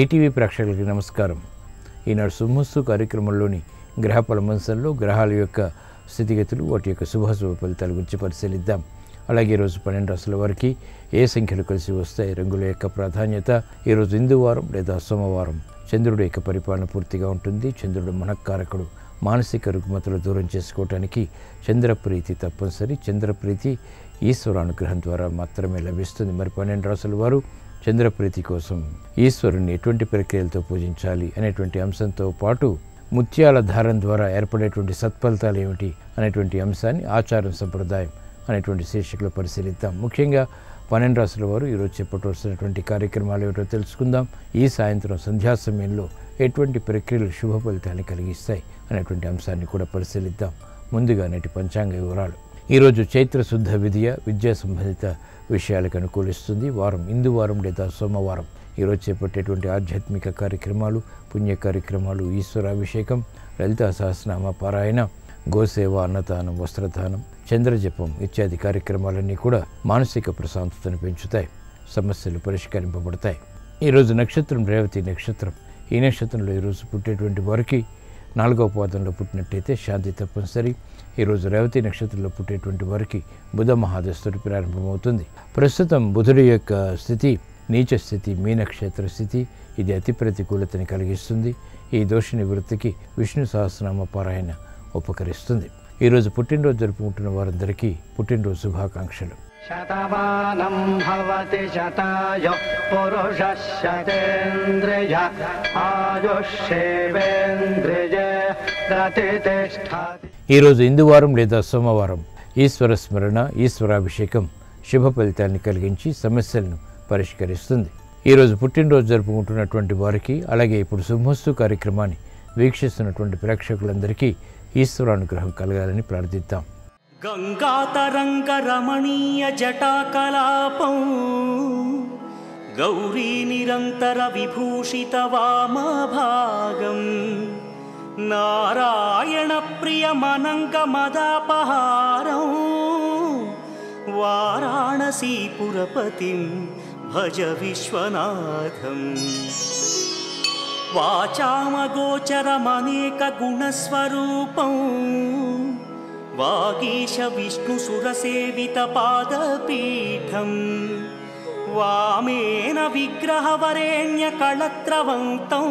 ETV ప్రేక్షకులకి నమస్కారం. ఈనాడు శుభమస్తు కార్యక్రమంలోని గ్రహ పలమంశంలో గ్రహాల యొక్క స్థితిగతులు, వాటి యొక్క శుభాశుభ ఫలితాల గురించి పరిశీలిద్దాం. అలాగే ఈరోజు 12 రాశుల వారికి ఏ సంఖ్యలు కలిసి వస్తాయి, రంగుల యొక్క ప్రాధాన్యత, ఈరోజు ఇందువారం లేదా సోమవారం చంద్రుడి యొక్క పరిపాలన పూర్తిగా ఉంటుంది. చంద్రుడు మనఃకారకుడు. మానసిక రుగ్మతలు దూరం చేసుకోవటానికి చంద్రప్రీతి తప్పనిసరి. చంద్రప్రీతి ఈశ్వరానుగ్రహం ద్వారా మాత్రమే లభిస్తుంది. మరి 12 రాశుల వారు చంద్రప్రీతి కోసం ఈశ్వరుని ఎటువంటి ప్రక్రియలతో పూజించాలి అనేటువంటి అంశంతో పాటు ముత్యాల ధారణ ద్వారా ఏర్పడేటువంటి సత్ఫలితాలు ఏమిటి అనేటువంటి అంశాన్ని ఆచారం సంప్రదాయం అనేటువంటి శీర్షికలో పరిశీలిద్దాం. ముఖ్యంగా 12 రాశుల వారు ఈరోజు చెప్పవలసినటువంటి కార్యక్రమాలు ఏమిటో తెలుసుకుందాం. ఈ సాయంత్రం సంధ్యా సమయంలో ఎటువంటి ప్రక్రియలు శుభ ఫలితాన్ని కలిగిస్తాయి అనేటువంటి అంశాన్ని కూడా పరిశీలిద్దాం. ముందుగా నేటి పంచాంగ వివరాలు. ఈరోజు చైత్ర శుద్ధ విద్యా సంబంధిత విషయాలకు అనుకూలిస్తుంది. వారం ఇందువారం లేదా సోమవారం. ఈరోజు చేపట్టేటువంటి ఆధ్యాత్మిక కార్యక్రమాలు, పుణ్య కార్యక్రమాలు, ఈశ్వరాభిషేకం, లలితా సహస్రనామ పారాయణ, గోసేవ, అన్నదానం, వస్త్రదానం, చంద్రజపం ఇత్యాది కార్యక్రమాలన్నీ కూడా మానసిక ప్రశాంతతను పెంచుతాయి. సమస్యలు పరిష్కరింపబడతాయి. ఈరోజు నక్షత్రం రేవతి నక్షత్రం. ఈ నక్షత్రంలో ఈరోజు పుట్టేటువంటి వారికి 4వ పాదంలో పుట్టినట్టయితే శాంతి తప్పనిసరి. ఈరోజు రేవతి నక్షత్రంలో పుట్టేటువంటి వారికి బుధ మహాదశుడు ప్రారంభమవుతుంది. ప్రస్తుతం బుధుడి యొక్క స్థితి నీచ స్థితి, మీనక్షేత్ర స్థితి. ఇది అతి ప్రతికూలతని కలిగిస్తుంది. ఈ దోష నివృత్తికి విష్ణు సహస్రనామ పారాయణ ఉపకరిస్తుంది. ఈరోజు పుట్టినరోజు జరుపుకుంటున్న వారందరికీ పుట్టినరోజు శుభాకాంక్షలు. శతమానం భవతి శతాయు పురుష శతేంద్రియ ఆయుష్యేవేంద్రియ ప్రతిష్ఠాతి. ఈరోజు ఇందువారం లేదా సోమవారం ఈశ్వర స్మరణ, ఈశ్వరాభిషేకం శుభ ఫలితాన్ని కలిగించి సమస్యలను పరిష్కరిస్తుంది. ఈరోజు పుట్టినరోజు జరుపుకుంటున్నటువంటి వారికి, అలాగే ఇప్పుడు శుభమస్తు కార్యక్రమాన్ని వీక్షిస్తున్నటువంటి ప్రేక్షకులందరికీ ఈశ్వరానుగ్రహం కలగాలని ప్రార్థిద్దాం. గంగాతరంగ రమణీయ జటాకలాపం గౌరీ నిరంతర విభూషిత వామభాగం నారాయణ ప్రియమనంగ మదాపహారం వారాణసీపురపతిం భజ విశ్వనాథం. వాచామగోచరమనేక గుణస్వరూపం వాగీశ విష్ణు సురసేవిత పాదపీఠం వామేన విగ్రహవరేణ్య కళత్రవంతం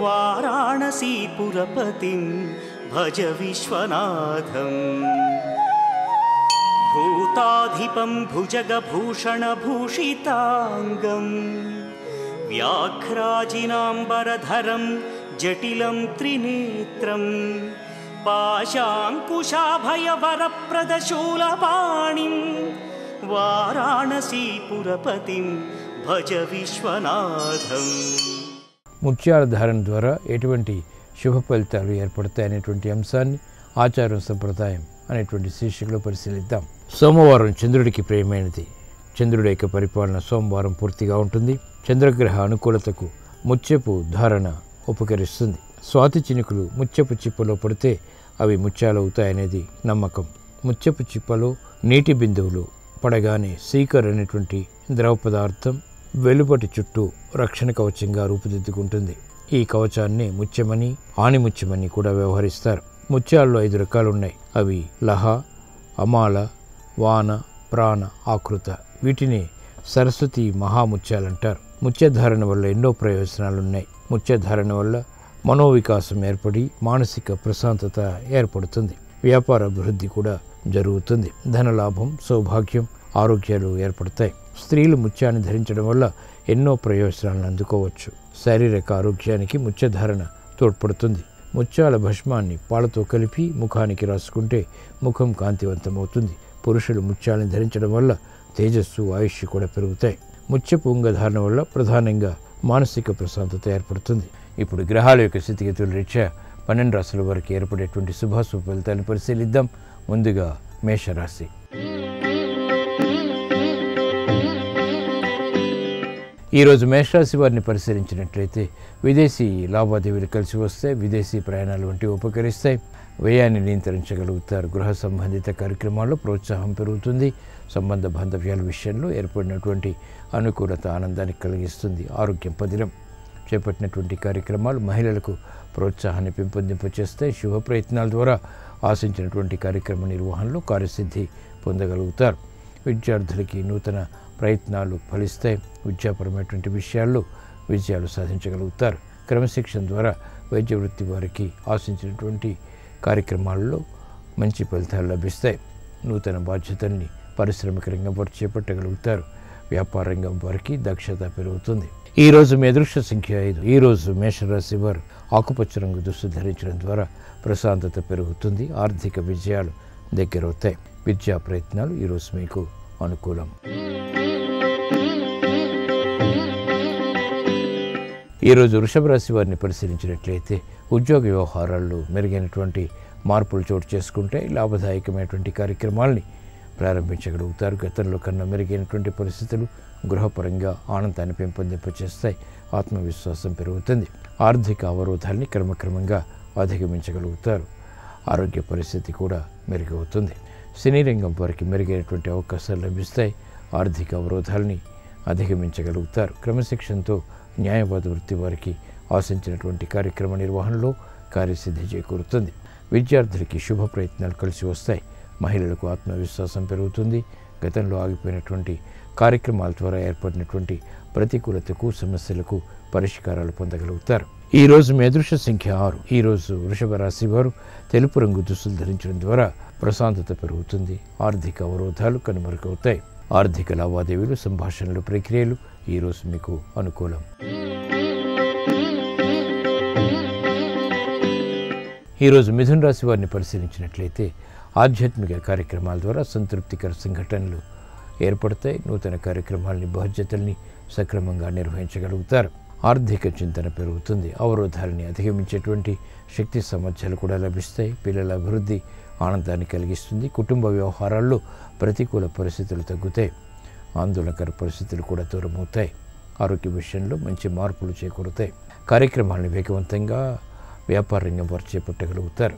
వారాణసీపురపతిం భజ విశ్వనాథం. భూతాధిపం భుజగభూషణభూషితాంగం వ్యాఘ్రాజినాంబరధరం జటిలం త్రినేత్రం పాశాంకుశాభయవరప్రదశూలపాణిం వారాణసీపురపతిం భజ విశ్వనాథం. ముత్యాల ధారణ ద్వారా ఎటువంటి శుభ ఫలితాలు ఏర్పడతాయి అనేటువంటి అంశాన్ని ఆచారం సంప్రదాయం అనేటువంటి శీర్షికలో పరిశీలిద్దాం. సోమవారం చంద్రుడికి ప్రియమైనది. చంద్రుడి యొక్క పరిపాలన సోమవారం పూర్తిగా ఉంటుంది. చంద్రగ్రహ అనుకూలతకు ముత్యపు ధారణ ఉపకరిస్తుంది. స్వాతి చినుకులు ముత్యపు చిప్పలో పడితే అవి ముత్యాలవుతాయనేది నమ్మకం. ముత్యపు చిప్పలో నీటి బిందువులు పడగానే సీకర్ అనేటువంటి ద్రవ పదార్థం వెలుపటి చుట్టూ రక్షణ కవచంగా రూపుదిద్దుకుంటుంది. ఈ కవచాన్ని ముత్యమని, ఆణిముత్యమని కూడా వ్యవహరిస్తారు. ముత్యాల్లో 5 రకాలు ఉన్నాయి. అవి లహ, అమాల, వాన, ప్రాణ, ఆకృత. వీటిని సరస్వతి మహాముత్యాలంటారు. ముత్యధారణ వల్ల ఎన్నో ప్రయోజనాలున్నాయి. ముత్యధారణ వల్ల మనోవికాసం ఏర్పడి మానసిక ప్రశాంతత ఏర్పడుతుంది. వ్యాపార అభివృద్ధి కూడా జరుగుతుంది. ధనలాభం, సౌభాగ్యం, ఆరోగ్యాలు ఏర్పడతాయి. స్త్రీలు ముత్యాన్ని ధరించడం వల్ల ఎన్నో ప్రయోజనాలను అందుకోవచ్చు. శారీరక ఆరోగ్యానికి ముత్యధారణ తోడ్పడుతుంది. ముత్యాల భస్మాన్ని పాలతో కలిపి ముఖానికి రాసుకుంటే ముఖం కాంతివంతమవుతుంది. పురుషులు ముత్యాలను ధరించడం వల్ల తేజస్సు, ఆయుష్ కూడా పెరుగుతాయి. ముత్యపు ఉంగధారణ వల్ల ప్రధానంగా మానసిక ప్రశాంతత ఏర్పడుతుంది. ఇప్పుడు గ్రహాల యొక్క స్థితిగతుల రీత్యా 12 రాశుల వారికి ఏర్పడేటువంటి శుభాశుభ ఫలితాలను పరిశీలిద్దాం. ముందుగా మేషరాశి. ఈరోజు మేషరాశి వారిని పరిశీలించినట్లయితే విదేశీ లావాదేవీలు కలిసి వస్తాయి. విదేశీ ప్రయాణాలు వంటివి ఉపకరిస్తాయి. వ్యయాన్ని నియంత్రించగలుగుతారు. గృహ సంబంధిత కార్యక్రమాల్లో ప్రోత్సాహం పెరుగుతుంది. సంబంధ బాంధవ్యాల విషయంలో ఏర్పడినటువంటి అనుకూలత ఆనందాన్ని కలిగిస్తుంది. ఆరోగ్యం పదిలం. చేపట్టినటువంటి కార్యక్రమాలు మహిళలకు ప్రోత్సాహాన్ని పెంపొందింపచేస్తాయి. శుభ ప్రయత్నాల ద్వారా ఆశించినటువంటి కార్యక్రమ నిర్వహణలో కార్యసిద్ధి పొందగలుగుతారు. విద్యార్థులకి నూతన ప్రయత్నాలు ఫలిస్తాయి. విద్యాపరమైనటువంటి విషయాల్లో విజయాలు సాధించగలుగుతారు. క్రమశిక్షణ ద్వారా వైద్య వృత్తి వారికి ఆశించినటువంటి కార్యక్రమాల్లో మంచి ఫలితాలు లభిస్తాయి. నూతన బాధ్యతల్ని పారిశ్రామిక రంగం వారు చేపట్టగలుగుతారు. వ్యాపార రంగం వారికి దక్షత పెరుగుతుంది. ఈరోజు మీ అదృష్ట సంఖ్య 5. ఈరోజు మేషరాశి వారు ఆకుపచ్చ రంగు దుస్తులు ధరించడం ద్వారా ప్రశాంతత పెరుగుతుంది. ఆర్థిక విజయాలు దగ్గరవుతాయి. విద్యా ప్రయత్నాలు ఈరోజు మీకు అనుకూలం. ఈరోజు వృషభ రాశి వారిని పరిశీలించినట్లయితే ఉద్యోగ వ్యవహారాల్లో మెరుగైనటువంటి మార్పులు చోటు చేసుకుంటే లాభదాయకమైనటువంటి కార్యక్రమాలని ప్రారంభించగలుగుతారు. గతంలో కన్నా మెరుగైనటువంటి పరిస్థితులు గృహపరంగా ఆనందాన్ని పెంపొందింపచేస్తాయి. ఆత్మవిశ్వాసం పెరుగుతుంది. ఆర్థిక అవరోధాలని క్రమక్రమంగా అధిగమించగలుగుతారు. ఆరోగ్య పరిస్థితి కూడా మెరుగవుతుంది. సినీ రంగం వారికి మెరుగైనటువంటి అవకాశాలు లభిస్తాయి. ఆర్థిక అవరోధాలని అధిగమించగలుగుతారు. క్రమశిక్షణతో న్యాయవాద వృత్తి వారికి ఆశించినటువంటి కార్యక్రమ నిర్వహణలో కార్యసిద్ధి చేకూరుతుంది. విద్యార్థులకి శుభ ప్రయత్నాలు కలిసి వస్తాయి. మహిళలకు ఆత్మవిశ్వాసం పెరుగుతుంది. గతంలో ఆగిపోయినటువంటి కార్యక్రమాల ద్వారా ఏర్పడినటువంటి ప్రతికూలతకు సమస్యలకు పరిష్కారాలు పొందగలుగుతారు. ఈరోజు మీ అదృష్ట సంఖ్య 6. ఈరోజు వృషభ రాశి వారు తెలుపు రంగు దుస్తులు ధరించడం ద్వారా ప్రశాంతత పెరుగుతుంది. ఆర్థిక అవరోధాలు కనుమరుగవుతాయి. ఆర్థిక లావాదేవీలు, సంభాషణలు, ప్రక్రియలు ఈరోజు మీకు అనుకూలం. ఈరోజు మిథున రాశి వారిని పరిశీలించినట్లయితే ఆధ్యాత్మిక కార్యక్రమాల ద్వారా సంతృప్తికర సంఘటనలు ఏర్పడతాయి. నూతన కార్యక్రమాలని, బాధ్యతల్ని సక్రమంగా నిర్వహించగలుగుతారు. ఆర్థిక చింతన పెరుగుతుంది. అవరోధాలని అధిగమించేటువంటి శక్తి సామర్థ్యాలు కూడా లభిస్తాయి. పిల్లల అభివృద్ధి ఆనందాన్ని కలిగిస్తుంది. కుటుంబ వ్యవహారాల్లో ప్రతికూల పరిస్థితులు తగ్గుతాయి. ఆందోళనకర పరిస్థితులు కూడా దూరమవుతాయి. ఆరోగ్య విషయంలో మంచి మార్పులు చేకూరుతాయి. కార్యక్రమాలను వేగవంతంగా వ్యాపార రంగం వారు చేపట్టగలుగుతారు.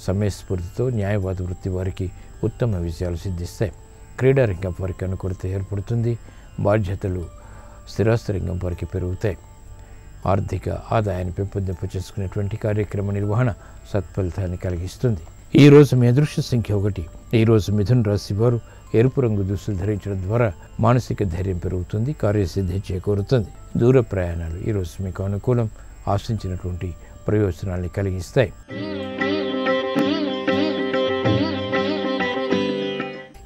సమయస్ఫూర్తితో న్యాయవాద వృత్తి వారికి ఉత్తమ విజయాలు సిద్ధిస్తాయి. క్రీడా రంగం వారికి అనుకూలత ఏర్పడుతుంది. బాధ్యతలు స్థిరాస్తి రంగం వారికి పెరుగుతాయి. ఆర్థిక ఆదాయాన్ని పెంపొందింపచేసుకునేటువంటి కార్యక్రమ నిర్వహణ సత్ఫలితాన్ని కలిగిస్తుంది. ఈరోజు మీ అదృష్ట సంఖ్య 1. ఈరోజు మిథున రాశి వారు ఎరుపు రంగు దుస్తులు ధరించడం ద్వారా మానసిక ధైర్యం పెరుగుతుంది. కార్యసిద్ధి చేకూరుతుంది. దూర ప్రయాణాలు ఈరోజు మీకు అనుకూలం. ఆశించినటువంటి ప్రయోజనాల్ని కలిగిస్తాయి.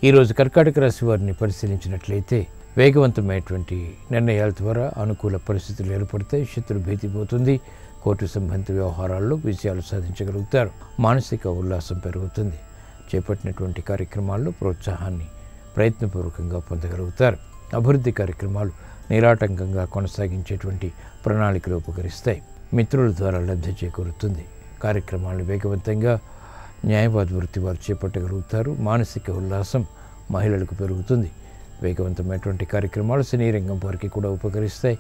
ఈరోజు కర్కాటక రాశి వారిని పరిశీలించినట్లయితే వేగవంతమైనటువంటి నిర్ణయాల ద్వారా అనుకూల పరిస్థితులు ఏర్పడతాయి. శత్రు భీతి పోతుంది. కోర్టు సంబంధిత వ్యవహారాల్లో విజయాలు సాధించగలుగుతారు. మానసిక ఉల్లాసం పెరుగుతుంది. చేపట్టినటువంటి కార్యక్రమాల్లో ప్రోత్సాహాన్ని ప్రయత్నపూర్వకంగా పొందగలుగుతారు. అభివృద్ధి కార్యక్రమాలు నిరాటంకంగా కొనసాగించేటువంటి ప్రణాళికలు ఉపకరిస్తాయి. మిత్రుల ద్వారా లబ్ధి చేకూరుతుంది. కార్యక్రమాలను వేగవంతంగా న్యాయవాద వృత్తి వారు చేపట్టగలుగుతారు. మానసిక ఉల్లాసం మహిళలకు పెరుగుతుంది. వేగవంతమైనటువంటి కార్యక్రమాలు సినీ రంగం వారికి కూడా ఉపకరిస్తాయి.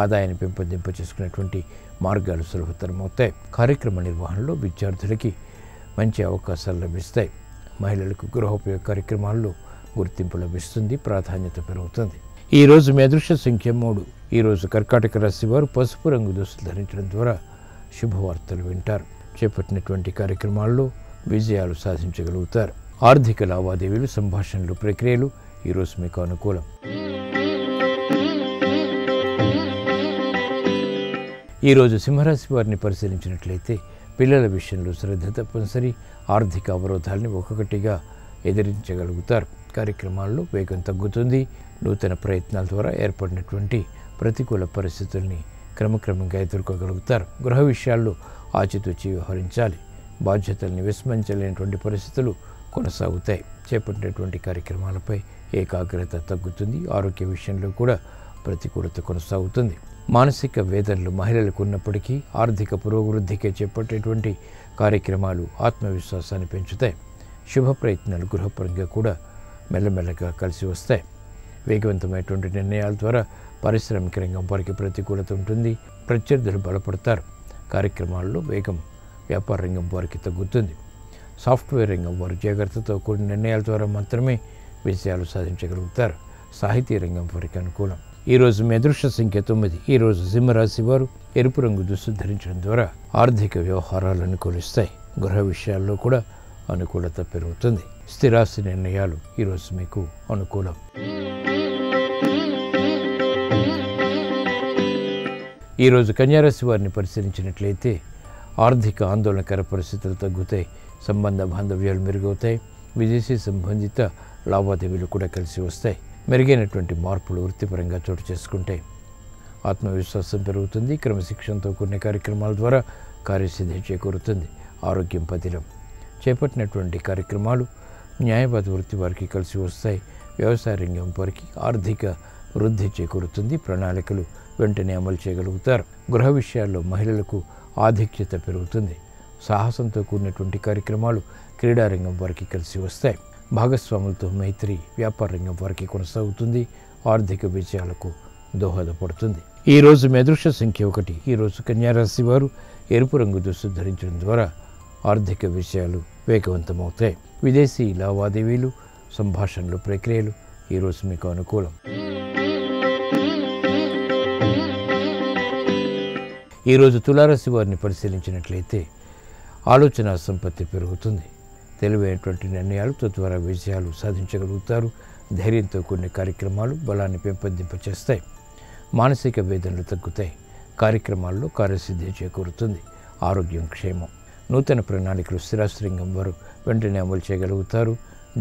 ఆదాయాన్ని పెంపొందింపచేసుకునేటువంటి మార్గాలు సులభతరమవుతాయి. కార్యక్రమ నిర్వహణలో విద్యార్థులకి మంచి అవకాశాలు లభిస్తాయి. మహిళలకు గృహోపయోగ కార్యక్రమాల్లో గుర్తింపు లభిస్తుంది. ప్రాధాన్యత పెరుగుతుంది. ఈరోజు మీ అదృష్ట సంఖ్య 3. ఈరోజు కర్కాటక రాశి వారు పసుపు రంగు దుస్తులు ధరించడం ద్వారా శుభవార్తలు వింటారు. చేపట్టినటువంటి కార్యక్రమాల్లో విజయాలు సాధించగలుగుతారు. ఆర్థిక లావాదేవీలు, సంభాషణలు, ప్రక్రియలు ఈరోజు మీకు అనుకూలం. ఈరోజు సింహరాశి వారిని పరిశీలించినట్లయితే పిల్లల విషయంలో శ్రద్ధ తప్పనిసరి. ఆర్థిక అవరోధాలని ఒక్కొక్కటిగా ఎదిరించగలుగుతారు. కార్యక్రమాల్లో వేగం తగ్గుతుంది. నూతన ప్రయత్నాల ద్వారా ఏర్పడినటువంటి ప్రతికూల పరిస్థితుల్ని క్రమక్రమంగా ఎదుర్కోగలుగుతారు. గృహ విషయాల్లో ఆచితూచి వ్యవహరించాలి. బాధ్యతల్ని విస్మరించలేనటువంటి పరిస్థితులు కొనసాగుతాయి. చేపట్టినటువంటి కార్యక్రమాలపై ఏకాగ్రత తగ్గుతుంది. ఆరోగ్య విషయంలో కూడా ప్రతికూలత కొనసాగుతుంది. మానసిక వేదనలు మహిళలకు ఉన్నప్పటికీ ఆర్థిక పురోభివృద్ధికే చేపట్టేటువంటి కార్యక్రమాలు ఆత్మవిశ్వాసాన్ని పెంచుతాయి. శుభ ప్రయత్నాలు గృహపరంగా కూడా మెల్లమెల్లగా కలిసి వస్తాయి. వేగవంతమైనటువంటి నిర్ణయాల ద్వారా పారిశ్రామిక రంగం వారికి ప్రతికూలత ఉంటుంది. ప్రత్యర్థులు బలపడతారు. కార్యక్రమాల్లో వేగం వ్యాపార రంగం వారికి తగ్గుతుంది. సాఫ్ట్వేర్ రంగం వారు జాగ్రత్తతో కూడిన నిర్ణయాల ద్వారా మాత్రమే విజయాలు సాధించగలుగుతారు. సాహితీ రంగం వారికి అనుకూలం. ఈరోజు మీ అదృష్ట సంఖ్య 9. ఈరోజు సింహరాశి వారు ఎరుపు రంగు దుస్తులు ధరించడం ద్వారా ఆర్థిక వ్యవహారాలు అనుకూలిస్తాయి. గృహ విషయాల్లో కూడా అనుకూలత పెరుగుతుంది. స్థిరాస్తి నిర్ణయాలు ఈరోజు మీకు అనుకూలం. ఈరోజు కన్యారాశి వారిని పరిశీలించినట్లయితే ఆర్థిక ఆందోళనకర పరిస్థితులు తగ్గుతాయి. సంబంధ బాంధవ్యాలు మెరుగవుతాయి. విదేశీ సంబంధిత లావాదేవీలు కూడా కలిసి వస్తాయి. మెరుగైనటువంటి మార్పులు వృత్తిపరంగా చోటు చేసుకుంటాయి. ఆత్మవిశ్వాసం పెరుగుతుంది. క్రమశిక్షణతో కూడిన కార్యక్రమాల ద్వారా కార్యసిద్ధి చేకూరుతుంది. ఆరోగ్యం పదిలం. చేపట్టినటువంటి కార్యక్రమాలు న్యాయవాద వృత్తి వారికి కలిసి వస్తాయి. వ్యవసాయ రంగం వారికి ఆర్థిక వృద్ధి చేకూరుతుంది. ప్రణాళికలు వెంటనే అమలు చేయగలుగుతారు. గృహ విషయాల్లో మహిళలకు ఆధిక్యత పెరుగుతుంది. సాహసంతో కూడినటువంటి కార్యక్రమాలు క్రీడారంగం వారికి కలిసి వస్తాయి. భాగస్వాములతో మైత్రి వ్యాపార రంగం వారికి కొనసాగుతుంది. ఆర్థిక విజయాలకు దోహదపడుతుంది. ఈరోజు మీ అదృష్ట సంఖ్య 1. ఈరోజు కన్యారాశి వారు ఎరుపు రంగు దుస్తులు ధరించడం ద్వారా ఆర్థిక విషయాలు వేగవంతమవుతాయి. విదేశీ లావాదేవీలు, సంభాషణలు, ప్రక్రియలు ఈరోజు మీకు అనుకూలం. ఈరోజు తులారాశి వారిని పరిశీలించినట్లయితే ఆలోచన సంపత్తి పెరుగుతుంది. తెలివైనటువంటి నిర్ణయాలు తద్వారా విజయాలు సాధించగలుగుతారు. ధైర్యంతో కూడిన కార్యక్రమాలు బలాన్ని పెంపొందింపచేస్తాయి. మానసిక వేదనలు తగ్గుతాయి. కార్యక్రమాల్లో కార్యసిద్ధి చేకూరుతుంది. ఆరోగ్యం క్షేమం. నూతన ప్రణాళికలు స్థిరాస్త్రంగం వారు వెంటనే అమలు చేయగలుగుతారు.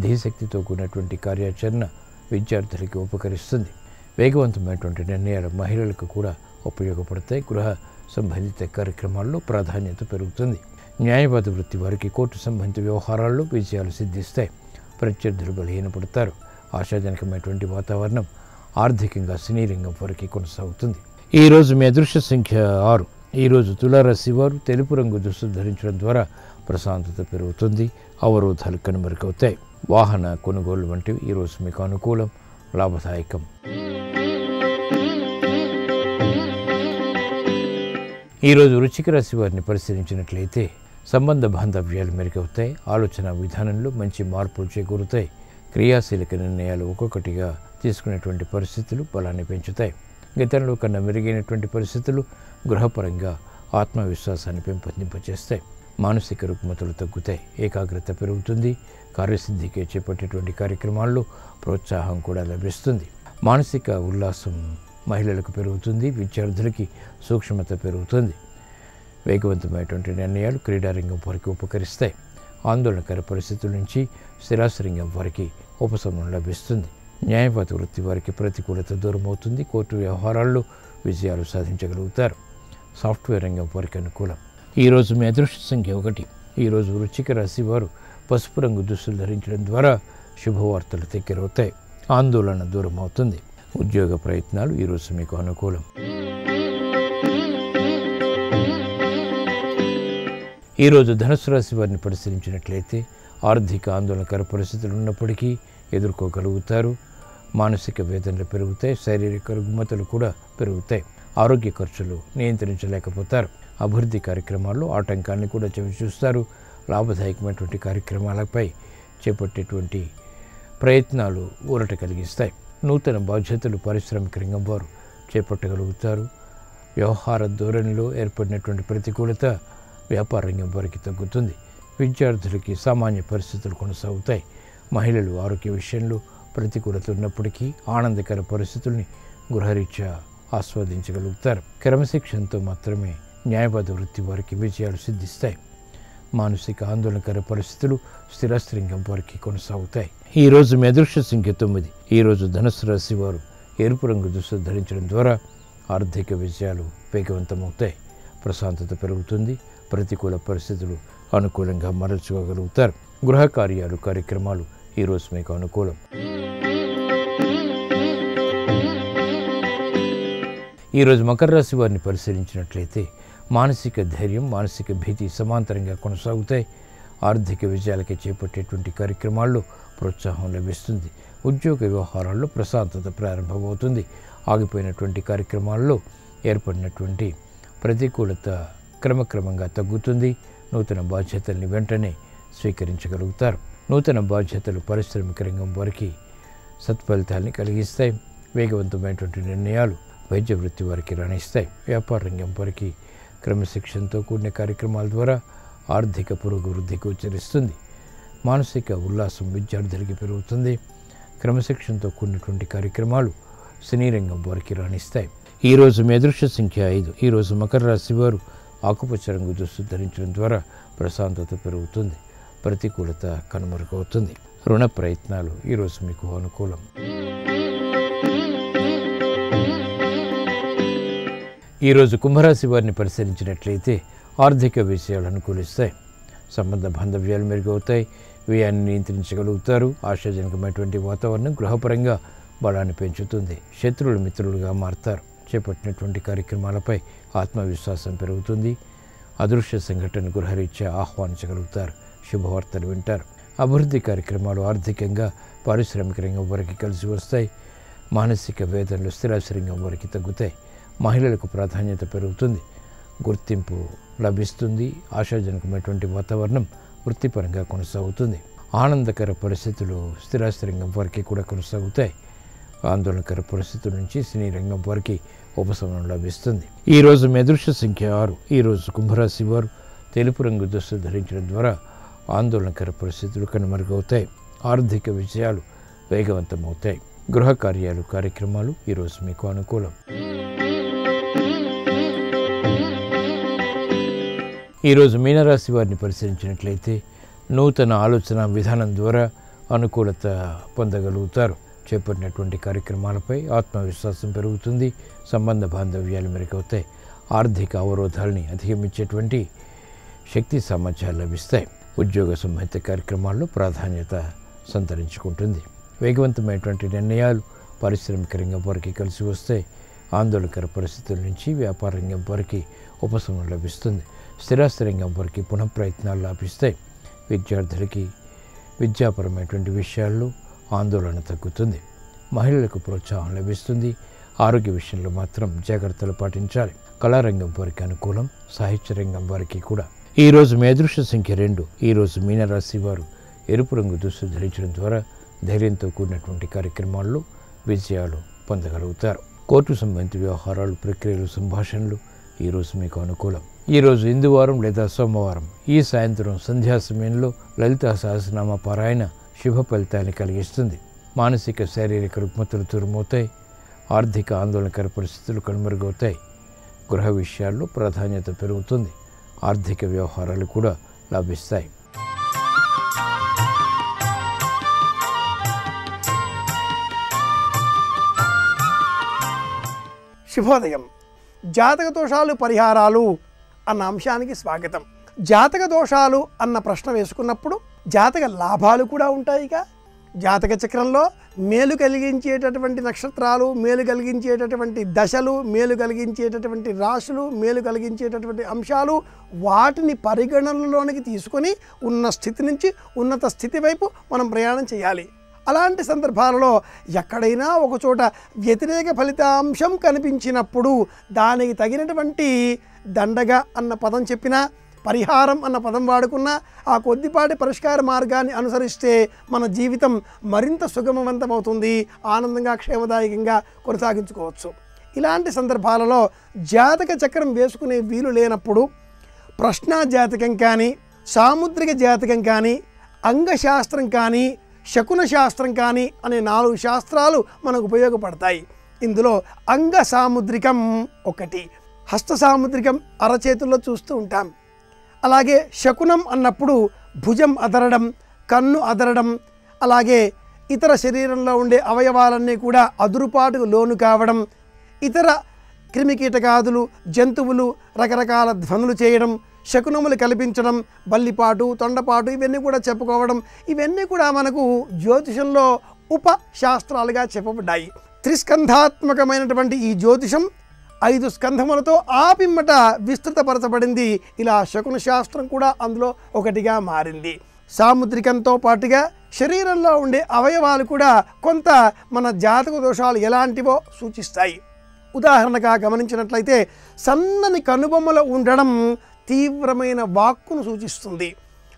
ధీశక్తితో కూడినటువంటి కార్యాచరణ విద్యార్థులకి ఉపకరిస్తుంది. వేగవంతమైనటువంటి నిర్ణయాలు మహిళలకు కూడా ఉపయోగపడతాయి. గృహ సంబంధిత కార్యక్రమాల్లో ప్రాధాన్యత పెరుగుతుంది. న్యాయవాద వృత్తి వారికి కోర్టు సంబంధిత వ్యవహారాల్లో విజయాలు సిద్ధిస్తాయి. ప్రత్యర్థులు బలహీనపడతారు. ఆశాజనకమైనటువంటి వాతావరణం ఆర్థికంగా సినీ రంగం వారికి కొనసాగుతుంది. ఈరోజు మీ అదృష్ట సంఖ్య 6. ఈరోజు తులారాశి వారు తెలుపు రంగు దుస్తులు ధరించడం ద్వారా ప్రశాంతత పెరుగుతుంది. అవరోధాలు కనుమరుగవుతాయి. వాహన కొనుగోలు వంటివి ఈరోజు మీకు అనుకూలం, లాభదాయకం. ఈరోజు వృశ్చిక రాశి వారిని పరిశీలించినట్లయితే సంబంధ బాంధవ్యాలు మెరుగవుతాయి. ఆలోచన విధానంలో మంచి మార్పులు చేకూరుతాయి. క్రియాశీలక నిర్ణయాలు ఒక్కొక్కటిగా తీసుకునేటువంటి పరిస్థితులు బలాన్ని పెంచుతాయి. గతంలో కన్నా మెరుగైనటువంటి పరిస్థితులు గృహపరంగా ఆత్మవిశ్వాసాన్ని పెంపొందింపచేస్తాయి. మానసిక రుగ్మతలు తగ్గుతాయి. ఏకాగ్రత పెరుగుతుంది. కార్యసిద్ధికి చేపట్టేటువంటి కార్యక్రమాల్లో ప్రోత్సాహం కూడా లభిస్తుంది. మానసిక ఉల్లాసం మహిళలకు పెరుగుతుంది. విద్యార్థులకి సూక్ష్మత పెరుగుతుంది. వేగవంతమైనటువంటి నిర్ణయాలు క్రీడారంగం వారికి ఉపకరిస్తాయి. ఆందోళనకర పరిస్థితుల నుంచి స్థిరాస్త్రంగం వారికి ఉపశమనం లభిస్తుంది. న్యాయవాద వృత్తి వారికి ప్రతికూలత దూరం అవుతుంది. కోర్టు వ్యవహారాల్లో విజయాలు సాధించగలుగుతారు. సాఫ్ట్వేర్ రంగం వారికి అనుకూలం. ఈరోజు మీ అదృష్ట సంఖ్య 1. ఈరోజు వృశ్చిక రాశి వారు పసుపు రంగు దుస్తులు ధరించడం ద్వారా శుభవార్తలు దగ్గరవుతాయి. ఆందోళన దూరం అవుతుంది. ఉద్యోగ ప్రయత్నాలు ఈరోజు మీకు అనుకూలం. ఈరోజు ధనుసు రాశి వారిని పరిశీలించినట్లయితే ఆర్థిక ఆందోళనకర పరిస్థితులు ఉన్నప్పటికీ ఎదుర్కోగలుగుతారు. మానసిక వేదనలు పెరుగుతాయి. శారీరక రుగ్మతలు కూడా పెరుగుతాయి. ఆరోగ్య ఖర్చులు నియంత్రించలేకపోతారు. అభివృద్ధి కార్యక్రమాల్లో ఆటంకాన్ని కూడా చవిచూస్తారు. లాభదాయకమైనటువంటి కార్యక్రమాలపై చేపట్టేటువంటి ప్రయత్నాలు ఊరట కలిగిస్తాయి. నూతన బాధ్యతలు పారిశ్రామిక రంగం వారు చేపట్టగలుగుతారు. వ్యవహార ధోరణిలో ఏర్పడినటువంటి ప్రతికూలత వ్యాపార రంగం వారికి తగ్గుతుంది. విద్యార్థులకి సామాన్య పరిస్థితులు కొనసాగుతాయి. మహిళలు ఆరోగ్య విషయంలో ప్రతికూలత ఉన్నప్పటికీ ఆనందకర పరిస్థితుల్ని గృహరీత్యా ఆస్వాదించగలుగుతారు. క్రమశిక్షణతో మాత్రమే న్యాయవాద వృత్తి వారికి విజయాలు సిద్ధిస్తాయి. మానసిక ఆందోళనకర పరిస్థితులు స్థిరాస్త్రంగం వారికి కొనసాగుతాయి. ఈరోజు మీ అదృష్ట సంఖ్య 9. ఈరోజు ధనుసు రాశి వారు ఎరుపు రంగు దుస్తులు ధరించడం ద్వారా ఆర్థిక విజయాలు వేగవంతమవుతాయి. ప్రశాంతత పెరుగుతుంది. ప్రతికూల పరిస్థితులు అనుకూలంగా మరల్చుకోగలుగుతారు. గృహ కార్యక్రమాలు ఈరోజు మీకు అనుకూలం. ఈరోజు మకర రాశి వారిని పరిశీలించినట్లయితే మానసిక ధైర్యం, మానసిక భీతి సమాంతరంగా కొనసాగుతాయి. ఆర్థిక విజయాలకి చేపట్టేటువంటి కార్యక్రమాల్లో ప్రోత్సాహం లభిస్తుంది. ఉద్యోగ వ్యవహారాల్లో ప్రశాంతత ప్రారంభమవుతుంది. ఆగిపోయినటువంటి కార్యక్రమాల్లో ఏర్పడినటువంటి ప్రతికూలత క్రమక్రమంగా తగ్గుతుంది. నూతన బాధ్యతల్ని వెంటనే స్వీకరించగలుగుతారు. నూతన బాధ్యతలు పారిశ్రామిక రంగం వారికి సత్ఫలితాన్ని కలిగిస్తాయి. వేగవంతమైనటువంటి నిర్ణయాలు వైద్య వృత్తి వారికి రాణిస్తాయి. వ్యాపార రంగం వారికి క్రమశిక్షణతో కూడిన కార్యక్రమాల ద్వారా ఆర్థిక పురోభివృద్ధి గోచరిస్తుంది. మానసిక ఉల్లాసం విద్యార్థులకి పెరుగుతుంది. క్రమశిక్షణతో కూడినటువంటి కార్యక్రమాలు సినీ రంగం వారికి రాణిస్తాయి. ఈరోజు మీ అదృష్ట సంఖ్య 5. ఈరోజు మకర రాశి వారు ఆకుపచ్చ రంగు దుస్తులు ధరించడం ద్వారా ప్రశాంతత పెరుగుతుంది. ప్రతికూలత కనుమరుగవుతుంది. రుణ ప్రయత్నాలు ఈరోజు మీకు అనుకూలం. ఈరోజు కుంభరాశి వారిని పరిశీలించినట్లయితే ఆర్థిక విషయాలు అనుకూలిస్తాయి. సంబంధ బాంధవ్యాలు మెరుగవుతాయి. వ్యయాన్ని నియంత్రించగలుగుతారు. ఆశాజనకమైనటువంటి వాతావరణం గృహపరంగా బలాన్ని పెంచుతుంది. శత్రువులు మిత్రులుగా మారుతారు. చేపట్టినటువంటి కార్యక్రమాలపై ఆత్మవిశ్వాసం పెరుగుతుంది. అదృశ్య సంఘటన గృహరీత్యా ఆహ్వానించగలుగుతారు. శుభవార్తలు వింటారు. అభివృద్ధి కార్యక్రమాలు ఆర్థికంగా పారిశ్రామిక రంగం వరకు కలిసి వస్తాయి. మానసిక వేదనలు స్థిరాస్తి రంగం వరకు తగ్గుతాయి. మహిళలకు ప్రాధాన్యత పెరుగుతుంది. గుర్తింపు లభిస్తుంది. ఆశాజనకమైనటువంటి వాతావరణం వృత్తిపరంగా కొనసాగుతుంది. ఆనందకర పరిస్థితులు స్థిరాస్తి రంగం వారికి కూడా కొనసాగుతాయి. ఆందోళనకర పరిస్థితుల నుంచి సినీ రంగం వారికి ఉపశమనం లభిస్తుంది. ఈరోజు మీ అదృష్ట సంఖ్య 6. ఈరోజు కుంభరాశి వారు తెలుపు రంగు దుస్తులు ధరించడం ద్వారా ఆందోళనకర పరిస్థితులు కనుమరుగవుతాయి. ఆర్థిక విషయాలు వేగవంతమవుతాయి. గృహ కార్యాలు కార్యక్రమాలు ఈరోజు మీకు అనుకూలం. ఈరోజు మీనరాశి వారిని పరిశీలించినట్లయితే నూతన ఆలోచన విధానం ద్వారా అనుకూలత పొందగలుగుతారు. చేపట్టినటువంటి కార్యక్రమాలపై ఆత్మవిశ్వాసం పెరుగుతుంది. సంబంధ బాంధవ్యాలు మెరుగవుతాయి. ఆర్థిక అవరోధాలని అధిగమించేటువంటి శక్తి సామర్థ్యాలు లభిస్తాయి. ఉద్యోగ సంబంధిత కార్యక్రమాల్లో ప్రాధాన్యత సంతరించుకుంటుంది. వేగవంతమైనటువంటి నిర్ణయాలు పారిశ్రామిక రంగం వారికి కలిసి వస్తాయి. ఆందోళనకర పరిస్థితుల నుంచి వ్యాపార రంగం వారికి ఉపశమనం లభిస్తుంది. స్థిరాస్తి రంగం వారికి పునఃప్రయత్నాలు లాభిస్తాయి. విద్యార్థులకి విద్యాపరమైనటువంటి విషయాల్లో ఆందోళన తగ్గుతుంది. మహిళలకు ప్రోత్సాహం లభిస్తుంది. ఆరోగ్య విషయంలో మాత్రం జాగ్రత్తలు పాటించాలి. కళారంగం వారికి అనుకూలం. సాహిత్య రంగం వారికి కూడా. ఈరోజు మీ అదృష్ట సంఖ్య 2. ఈరోజు మీనరాశి వారు ఎరుపు రంగు దుస్తులు ధరించడం ద్వారా ధైర్యంతో కూడినటువంటి కార్యక్రమాల్లో విజయాలు పొందగలుగుతారు. కోర్టు సంబంధిత వ్యవహారాలు, ప్రక్రియలు, సంభాషణలు ఈరోజు మీకు అనుకూలం. ఈరోజు ఇందువారం లేదా సోమవారం ఈ సాయంత్రం సంధ్యా సమయంలో లలితా సహస్రనామ పారాయణ శుభ ఫలితాన్ని కలిగిస్తుంది. మానసిక శారీరక రుగ్మతలు దూరమవుతాయి. ఆర్థిక ఆందోళనకర పరిస్థితులు కనుమరుగవుతాయి. గృహ విషయాల్లో ప్రాధాన్యత పెరుగుతుంది. ఆర్థిక వ్యవహారాలు కూడా లాభిస్తాయి. శుభోదయం. జాతక దోషాలు పరిహారాలు అన్న అంశానికి స్వాగతం. జాతక దోషాలు అన్న ప్రశ్న వేసుకున్నప్పుడు జాతక లాభాలు కూడా ఉంటాయిగా. జాతక చక్రంలో మేలు కలిగించేటటువంటి నక్షత్రాలు, మేలు కలిగించేటటువంటి దశలు, మేలు కలిగించేటటువంటి రాశులు, మేలు కలిగించేటటువంటి అంశాలు, వాటిని పరిగణనలోనికి తీసుకొని ఉన్న స్థితి నుంచి ఉన్నత స్థితి వైపు మనం ప్రయాణం చేయాలి. అలాంటి సందర్భాలలో ఎక్కడైనా ఒకచోట వ్యతిరేక ఫలితాంశం కనిపించినప్పుడు దానికి తగినటువంటి దండగా అన్న పదం చెప్పినా, పరిహారం అన్న పదం వాడుకున్నా, ఆ కొద్దిపాటి పరిష్కార మార్గాన్ని అనుసరిస్తే మన జీవితం మరింత సుగమవంతమవుతుంది. ఆనందంగా, క్షేమదాయకంగా కొనసాగించుకోవచ్చు. ఇలాంటి సందర్భాలలో జాతక చక్రం వేసుకునే వీలు లేనప్పుడు ప్రశ్నా జాతకం కానీ, సాముద్రిక జాతకం కానీ, అంగశాస్త్రం కానీ, శకున శాస్త్రం కానీ అనే 4 శాస్త్రాలు మనకు ఉపయోగపడతాయి. ఇందులో అంగ సాముద్రికం ఒకటి. హస్త సాముద్రికం అరచేతుల్లో చూస్తూ ఉంటాం. అలాగే శకునం అన్నప్పుడు భుజం అదరడం, కన్ను అదరడం, అలాగే ఇతర శరీరంలో ఉండే అవయవాలన్నీ కూడా అదురుపాటుకు లోను కావడం, ఇతర క్రిమికీటకాదులు, జంతువులు రకరకాల ధ్వనులు చేయడం, శకునములు కల్పించడం, బల్లిపాటు, తొండపాటు ఇవన్నీ కూడా చెప్పుకోవడం, ఇవన్నీ కూడా మనకు జ్యోతిషంలో ఉపశాస్త్రాలుగా చెప్పబడ్డాయి. త్రిస్కంధాత్మకమైనటువంటి ఈ జ్యోతిషం 5 స్కంధములతో పిమ్మట విస్తృతపరచబడింది. ఇలా శకున శాస్త్రం కూడా అందులో ఒకటిగా మారింది. సాముద్రికంతో పాటుగా శరీరంలో ఉండే అవయవాలు కూడా కొంత మన జాతక దోషాలు ఎలాంటివో సూచిస్తాయి. ఉదాహరణగా గమనించినట్లయితే సన్నని కనుబొమ్మలు ఉండడం తీవ్రమైన వాక్కును సూచిస్తుంది.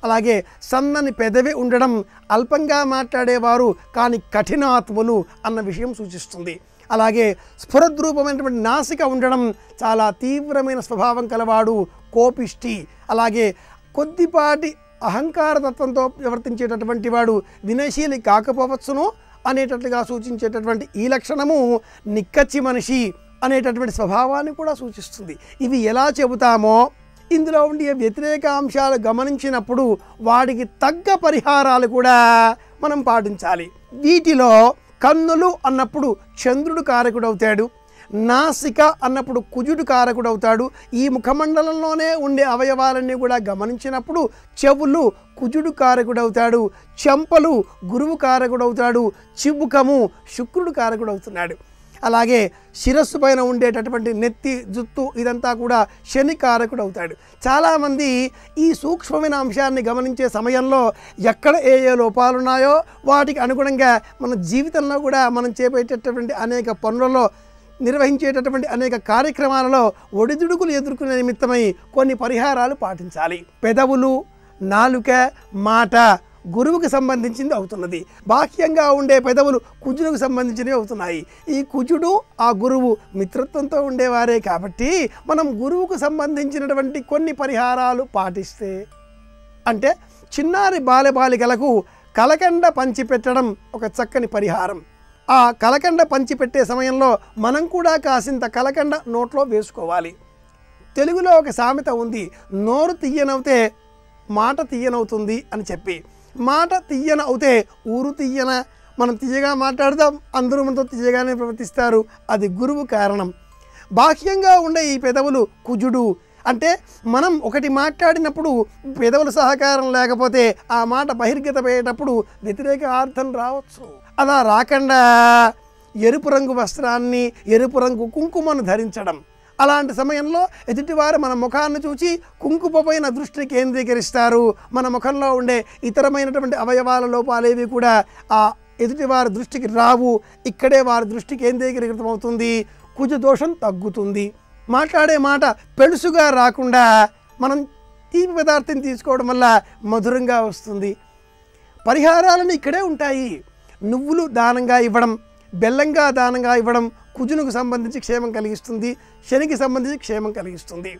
అలాగే సన్నని పెదవి ఉండడం, అల్పంగా మాట్లాడేవారు కానీ కఠినాత్ములు అన్న విషయం సూచిస్తుంది. అలాగే స్ఫురద్రూపమైనటువంటి నాసిక ఉండడం, చాలా తీవ్రమైన స్వభావం కలవాడు, కోపిష్టి. అలాగే కొద్దిపాటి అహంకార తత్వంతో ప్రవర్తించేటటువంటి వాడు, వినయశీలి కాకపోవచ్చును అనేటట్లుగా సూచించేటటువంటి ఈ లక్షణము నిక్కచ్చి మనిషి అనేటటువంటి స్వభావాన్ని కూడా సూచిస్తుంది. ఇవి ఎలా చెబుతామో ఇందులో ఉండే వ్యతిరేక అంశాలు గమనించినప్పుడు వాటికి తగ్గ పరిహారాలు కూడా మనం పాటించాలి. వీటిలో కన్నులు అన్నప్పుడు చంద్రుడు కారకుడవుతాడు, నాసిక అన్నప్పుడు కుజుడు కారకుడవుతాడు. ఈ ముఖమండలంలోనే ఉండే అవయవాలన్నీ కూడా గమనించినప్పుడు చెవులు కుజుడు కారకుడవుతాడు, చెంపలు గురువు కారకుడవుతాడు, చిబుకము శుక్రుడు కారకుడవుతున్నాడు. అలాగే శిరస్సు పైన ఉండేటటువంటి నెత్తి, జుత్తు ఇదంతా కూడా శని కారకుడు అవుతాడు. చాలామంది ఈ సూక్ష్మమైన అంశాన్ని గమనించే సమయంలో ఎక్కడ ఏ ఏ లోపాలు ఉన్నాయో వాటికి అనుగుణంగా మన జీవితంలో కూడా మనం చేపట్టేటటువంటి అనేక పనులలో, నిర్వహించేటటువంటి అనేక కార్యక్రమాలలో ఒడిదుడుకులు ఎదుర్కొనే నిమిత్తమై కొన్ని పరిహారాలు పాటించాలి. పెదవులు, నాలుక, మాట గురువుకు సంబంధించింది అవుతున్నది. బాహ్యంగా ఉండే పెదవులు కుజునికి సంబంధించినవి అవుతున్నాయి. ఈ కుజుడు ఆ గురువు మిత్రత్వంతో ఉండేవారే కాబట్టి మనం గురువుకు సంబంధించినటువంటి కొన్ని పరిహారాలు పాటిస్తే, అంటే చిన్నారి బాలబాలికలకు కలకండ పంచి పెట్టడం ఒక చక్కని పరిహారం. ఆ కలకండ పంచి పెట్టే సమయంలో మనం కూడా కాసింత కలకండ నోట్లో వేసుకోవాలి. తెలుగులో ఒక సామెత ఉంది, నోరు తీయనవుతే మాట తీయనవుతుంది అని చెప్పి. మాట తీయన అవుతే ఊరు తీయన. మనం తీయగా మాట్లాడదాం, అందరూ మనతో తీయగానే ప్రవర్తిస్తారు. అది గురువు కారణం. బాహ్యంగా ఉండే ఈ పెదవులు కుజుడు. అంటే మనం ఒకటి మాట్లాడినప్పుడు పెదవుల సహకారం లేకపోతే ఆ మాట బహిర్గతమయ్యేటప్పుడు వ్యతిరేక అర్థం రావచ్చు. అలా రాకుండా ఎరుపు రంగు వస్త్రాన్ని, ఎరుపు రంగు కుంకుమను ధరించడం. అలాంటి సమయంలో ఎదుటివారు మన ముఖాన్ని చూసి కుంకుమపైన దృష్టి కేంద్రీకరిస్తారు. మన ముఖంలో ఉండే ఇతరమైనటువంటి అవయవాల లోపాలేవి కూడా ఆ ఎదుటివారి దృష్టికి రావు. ఇక్కడే వారి దృష్టి కేంద్రీకృతం అవుతుంది. కుజ దోషం తగ్గుతుంది. మాట్లాడే మాట పెళుసుగా రాకుండా మనం తీపి పదార్థం తీసుకోవడం వల్ల మధురంగా వస్తుంది. పరిహారాలను ఇక్కడే ఉంటాయి. నువ్వులు దానంగా ఇవ్వడం, బెల్లంగా దానంగా ఇవ్వడం కుజునికి సంబంధించి క్షేమం కలిగిస్తుంది, శనికి సంబంధించి క్షేమం కలిగిస్తుంది.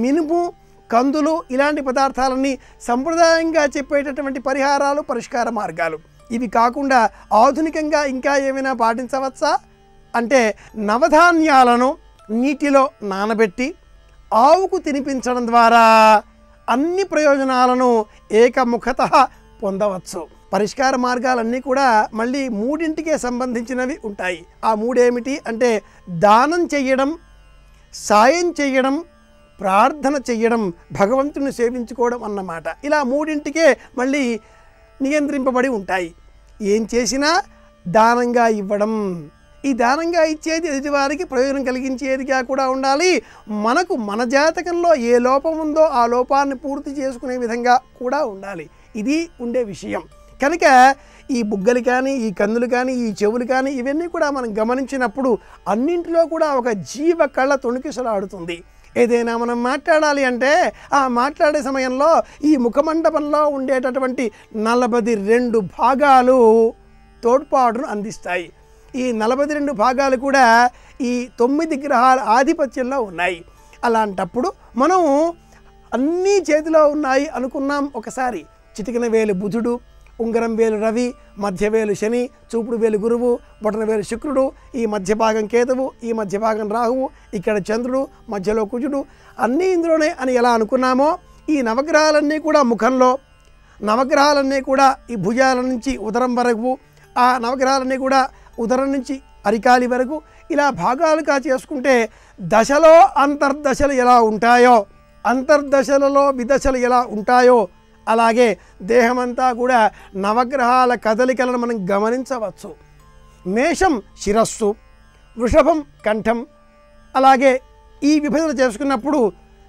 మినుము, కందులు ఇలాంటి పదార్థాలన్నీ సంప్రదాయంగా చెప్పేటటువంటి పరిహారాలు, పరిష్కార మార్గాలు. ఇవి కాకుండా ఆధునికంగా ఇంకా ఏమైనా పాటించవచ్చా అంటే, నవధాన్యాలను నీటిలో నానబెట్టి ఆవుకు తినిపించడం ద్వారా అన్ని ప్రయోజనాలను ఏకముఖత పొందవచ్చు. పరిష్కార మార్గాలన్నీ కూడా మళ్ళీ మూడింటికే సంబంధించినవి ఉంటాయి. ఆ మూడేమిటి అంటే, దానం చెయ్యడం, సాయం చెయ్యడం, ప్రార్థన చెయ్యడం, భగవంతుని సేవించుకోవడం అన్నమాట. ఇలా మూడింటికే మళ్ళీ నియంత్రింపబడి ఉంటాయి. ఏం చేసినా దానంగా ఇవ్వడం. ఈ దానంగా ఇచ్చేది ఎదుటివారికి ప్రయోజనం కలిగించేదిగా కూడా ఉండాలి. మనకు మన జాతకంలో ఏ లోపం ఉందో ఆ లోపాన్ని పూర్తి చేసుకునే విధంగా కూడా ఉండాలి. ఇది ఉండే విషయం. కనుక ఈ బుగ్గలు కానీ, ఈ కన్నులు కానీ, ఈ చెవులు కానీ ఇవన్నీ కూడా మనం గమనించినప్పుడు అన్నింటిలో కూడా ఒక జీవ కళ్ళ తొణికిసలాడుతుంది. ఏదైనా మనం మాట్లాడాలి అంటే ఆ మాట్లాడే సమయంలో ఈ ముఖమండపంలో ఉండేటటువంటి 42 భాగాలు తోడ్పాటును అందిస్తాయి. ఈ 42 భాగాలు కూడా ఈ 9 గ్రహాల ఆధిపత్యంలో ఉన్నాయి. అలాంటప్పుడు మనం అన్నీ చేతిలో ఉన్నాయి అనుకున్నాం. ఒకసారి చిటికిన వేలు బుధుడు, ఉంగరం వేలు రవి, మధ్య వేలు శని, చూపుడు వేలు గురువు, బొటన వేలు శుక్రుడు, ఈ మధ్య భాగం కేతువు, ఈ మధ్య భాగం రాహువు, ఇక్కడ చంద్రుడు, మధ్యలో కుజుడు, అన్నీ ఇందులోనే అని ఎలా అనుకున్నామో ఈ నవగ్రహాలన్నీ కూడా ముఖంలో, నవగ్రహాలన్నీ కూడా ఈ భుజాల నుంచి ఉదరం వరకు, ఆ నవగ్రహాలన్నీ కూడా ఉదరం నుంచి అరికాలి వరకు ఇలా భాగాలుగా చేసుకుంటే దశలో అంతర్దశలు ఎలా ఉంటాయో, అంతర్దశలలో విదశలు ఎలా ఉంటాయో అలాగే దేహమంతా కూడా నవగ్రహాల కదలికలను మనం గమనించవచ్చు. మేషం శిరస్సు, వృషభం కంఠం, అలాగే ఈ విభజన చేసుకున్నప్పుడు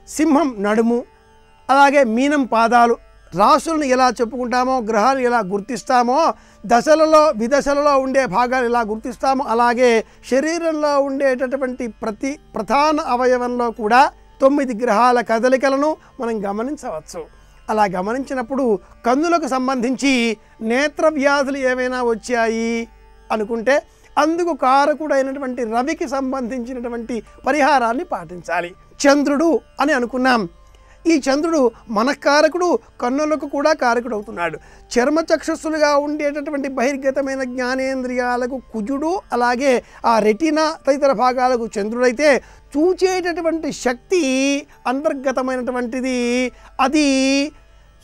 సింహం నడుము, అలాగే మీనం పాదాలు. రాసులను ఎలా చెప్పుకుంటామో, గ్రహాలు ఎలా గుర్తిస్తామో, దశలలో విదశలలో ఉండే భాగాలు ఎలా గుర్తిస్తామో అలాగే శరీరంలో ఉండేటటువంటి ప్రతి ప్రధాన అవయవంలో కూడా 9 గ్రహాల కదలికలను మనం గమనించవచ్చు. అలా గమనించినప్పుడు కన్నులకు సంబంధించి నేత్ర వ్యాధులు ఏవైనా వచ్చాయి అనుకుంటే అందుకు కారకుడైనటువంటి రవికి సంబంధించినటువంటి పరిహారాన్ని పాటించాలి. చంద్రుడు అని అనుకున్నాం. ఈ చంద్రుడు మనఃకారకుడు, కన్నులకు కూడా కారకుడు అవుతున్నాడు. చర్మచక్షుస్సులుగా ఉండేటటువంటి బహిర్గతమైన జ్ఞానేంద్రియాలకు కుజుడు, అలాగే ఆ రెటీనా తదితర భాగాలకు చంద్రుడైతే చూచేటటువంటి శక్తి అంతర్గతమైనటువంటిది అది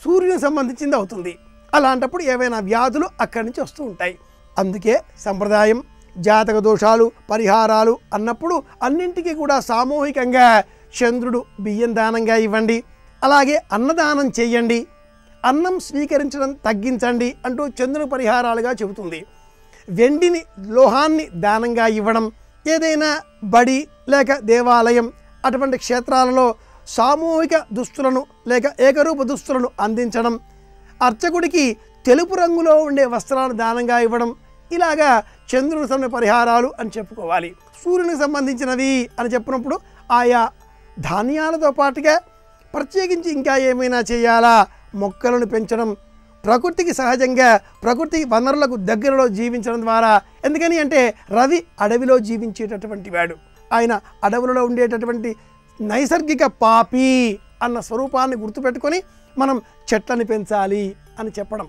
సూర్యునికి సంబంధించింది అవుతుంది. అలాంటప్పుడు ఏవైనా వ్యాధులు అక్కడి నుంచి వస్తూ ఉంటాయి. అందుకే సంప్రదాయం జాతక దోషాలు పరిహారాలు అన్నప్పుడు అన్నింటికీ కూడా సామూహికంగా చంద్రుడు బియ్యం దానంగా ఇవ్వండి, అలాగే అన్నదానం చేయండి, అన్నం స్వీకరించడం తగ్గించండి అంటూ చంద్రుని పరిహారాలుగా చెబుతుంది. వెండిని లోహాన్ని దానంగా ఇవ్వడం, ఏదైనా బడి లేక దేవాలయం అటువంటి క్షేత్రాలలో సామూహిక దుస్తులను లేక ఏకరూప దుస్తులను అందించడం, అర్చకుడికి తెలుపు రంగులో ఉండే వస్త్రాలు దానంగా ఇవ్వడం, ఇలాగా చంద్రుని సంబంధించిన పరిహారాలు అని చెప్పుకోవాలి. సూర్యునికి సంబంధించినవి అని చెప్పినప్పుడు ఆయా ధాన్యాలతో పాటుగా ప్రత్యేకించి ఇంకా ఏమైనా చేయాలా, మొక్కలను పెంచడం, ప్రకృతికి సహజంగా ప్రకృతి వనరులకు దగ్గరలో జీవించడం ద్వారా. ఎందుకని అంటే రవి అడవిలో జీవించేటటువంటి వాడు, ఆయన అడవులలో ఉండేటటువంటి నైసర్గిక పాపి అన్న స్వరూపాన్ని గుర్తుపెట్టుకొని మనం చెట్లను పెంచాలి అని చెప్పడం.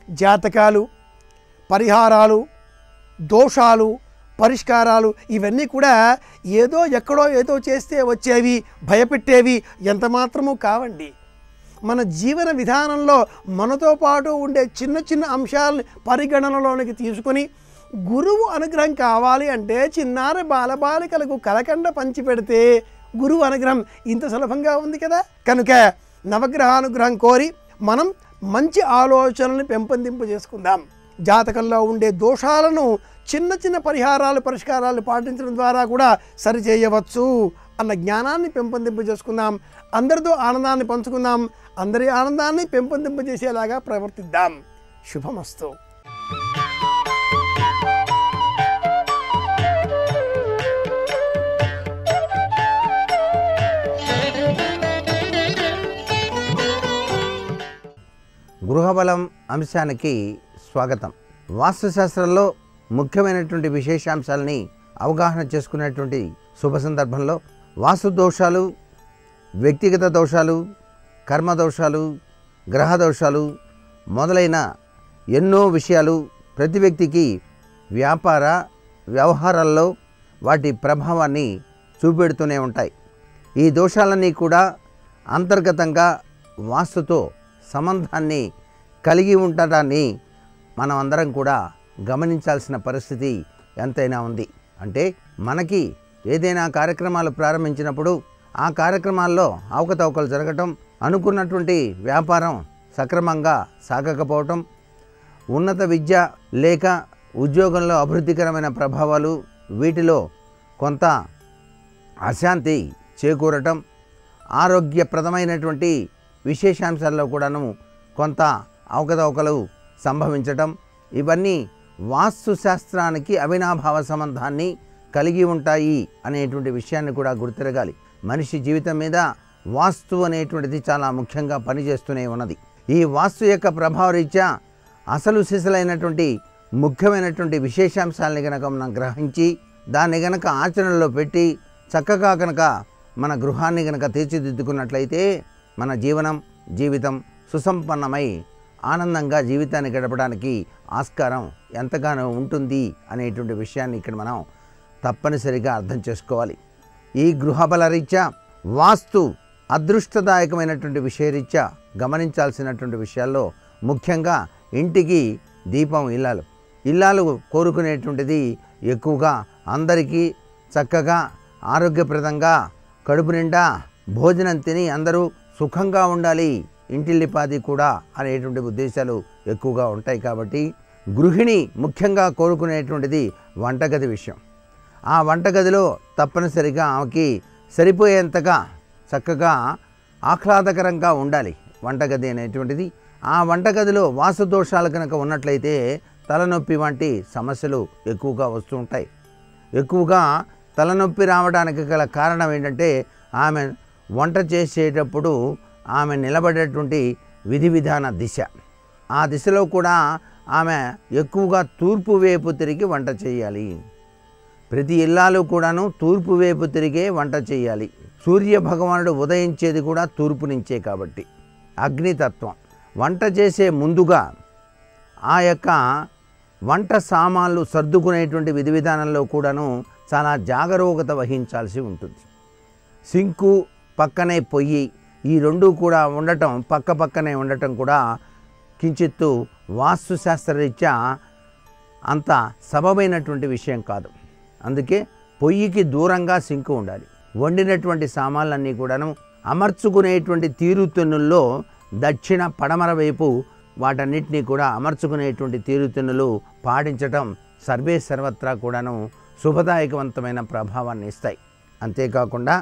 జాతకాలు పరిహారాలు దోషాలు పరిష్కారాలు ఇవన్నీ కూడా ఏదో ఎక్కడో ఏదో చేస్తే వచ్చేవి, భయపెట్టేవి ఎంత మాత్రమూ కావండి. మన జీవన విధానంలో మనతో పాటు ఉండే చిన్న చిన్న అంశాలని పరిగణనలోనికి తీసుకొని గురువు అనుగ్రహం కావాలి అంటే చిన్నారి బాలబాలికలకు కలకండ పంచి పెడితే గురువు అనుగ్రహం ఇంత సులభంగా ఉంది కదా. కనుక నవగ్రహానుగ్రహం కోరి మనం మంచి ఆలోచనల్ని పెంపొందింపు చేసుకుందాం. జాతకంలో ఉండే దోషాలను చిన్న చిన్న పరిహారాలు పరిష్కారాలు పాటించడం ద్వారా కూడా సరిచేయవచ్చు అన్న జ్ఞానాన్ని పెంపొందింపు చేసుకుందాం. అందరితో ఆనందాన్ని పంచుకుందాం. అందరి ఆనందాన్ని పెంపొందింపు చేసేలాగా ప్రవర్తిద్దాం. శుభమస్తు. గృహబలం అంశానికి స్వాగతం. వాస్తుశాస్త్రంలో ముఖ్యమైనటువంటి విశేషాంశాలని అవగాహన చేసుకునేటువంటి శుభ సందర్భంలో వాస్తు దోషాలు, వ్యక్తిగత దోషాలు, కర్మ దోషాలు, గ్రహ దోషాలు మొదలైన ఎన్నో విషయాలు ప్రతి వ్యక్తికి వ్యాపార వ్యవహారాల్లో వాటి ప్రభావాన్ని చూపెడుతూనే ఉంటాయి. ఈ దోషాలన్నీ కూడా అంతర్గతంగా వాస్తుతో సంబంధాన్ని కలిగి ఉండటాన్ని మనం అందరం కూడా గమనించాల్సిన పరిస్థితి ఎంతైనా ఉంది. అంటే మనకి ఏదైనా కార్యక్రమాలు ప్రారంభించినప్పుడు ఆ కార్యక్రమాల్లో అవకతవకలు జరగటం, అనుకున్నటువంటి వ్యాపారం సక్రమంగా సాగకపోవటం, ఉన్నత విద్య లేక ఉద్యోగంలో అభివృద్ధికరమైన ప్రభావాలు వీటిలో కొంత అశాంతి చేకూరటం, ఆరోగ్యప్రదమైనటువంటి విశేషాంశాల్లో కూడాను కొంత అవకతవకలు సంభవించటం, ఇవన్నీ వాస్తుశాస్త్రానికి అవినాభావ సంబంధాన్ని కలిగి ఉంటాయి అనేటువంటి విషయాన్ని కూడా గుర్తిరగాలి. మనిషి జీవితం మీద వాస్తు అనేటువంటిది చాలా ముఖ్యంగా పనిచేస్తూనే ఉన్నది. ఈ వాస్తు యొక్క ప్రభావరీత్యా అసలు సిసలైనటువంటి ముఖ్యమైనటువంటి విశేషాంశాలని కనుక మనం గ్రహించి దాన్ని కనుక ఆచరణలో పెట్టి చక్కగా కనుక మన గృహాన్ని కనుక తీర్చిదిద్దుకున్నట్లయితే మన జీవితం సుసంపన్నమై ఆనందంగా జీవితాన్ని గడపడానికి ఆస్కారం ఎంతగానో ఉంటుంది అనేటువంటి విషయాన్ని ఇక్కడ మనం తప్పనిసరిగా అర్థం చేసుకోవాలి. ఈ గృహబల రీత్యా వాస్తు అదృష్టదాయకమైనటువంటి విషయరీత్యా గమనించాల్సినటువంటి విషయాల్లో ముఖ్యంగా ఇంటికి దీపం ఇల్లాలు కోరుకునేటువంటిది ఎక్కువగా అందరికీ చక్కగా ఆరోగ్యప్రదంగా కడుపు నిండా భోజనం తిని అందరూ సుఖంగా ఉండాలి, ఇంటిల్లిపాది కూడా అనేటువంటి ఉద్దేశాలు ఎక్కువగా ఉంటాయి. కాబట్టి గృహిణి ముఖ్యంగా కోరుకునేటువంటిది వంటగది విషయం. ఆ వంటగదిలో తప్పనిసరిగా ఆమెకి సరిపోయేంతగా చక్కగా ఆహ్లాదకరంగా ఉండాలి వంటగది అనేటువంటిది. ఆ వంటగదిలో వాస్తు దోషాలు కనుక ఉన్నట్లయితే తలనొప్పి వంటి సమస్యలు ఎక్కువగా వస్తూ ఉంటాయి. ఎక్కువగా తలనొప్పి రావడానికి గల కారణం ఏంటంటే ఆమె వంట చేసేటప్పుడు ఆమె నిలబడేటువంటి విధి విధాన దిశ. ఆ దిశలో కూడా ఆమె ఎక్కువగా తూర్పు వైపు తిరిగి వంట చేయాలి. ప్రతి ఇల్లాలు కూడాను తూర్పు వైపు తిరిగే వంట చేయాలి. సూర్య భగవానుడు ఉదయించేది కూడా తూర్పు నుంచే కాబట్టి అగ్నితత్వం. వంట చేసే ముందుగా ఆ యొక్క వంట సామాన్లు సర్దుకునేటువంటి విధి విధానంలో కూడాను చాలా జాగరూకత వహించాల్సి ఉంటుంది. సింకు పక్కనే పొయ్యి ఈ రెండు కూడా ఉండటం, పక్క పక్కనే ఉండటం కూడా కించిత్తు వాస్తుశాస్త్రరీత్యా అంత సబబైనటువంటి విషయం కాదు. అందుకే పొయ్యికి దూరంగా సింకు ఉండాలి. వండినటువంటి సామాన్లన్నీ కూడాను అమర్చుకునేటువంటి తీరుతెన్నుల్లో దక్షిణ పడమర వైపు వాటన్నిటినీ కూడా అమర్చుకునేటువంటి తీరుతెన్నులు పాటించటం సర్వే సర్వత్రా కూడాను శుభదాయకవంతమైన ప్రభావాన్ని ఇస్తాయి. అంతేకాకుండా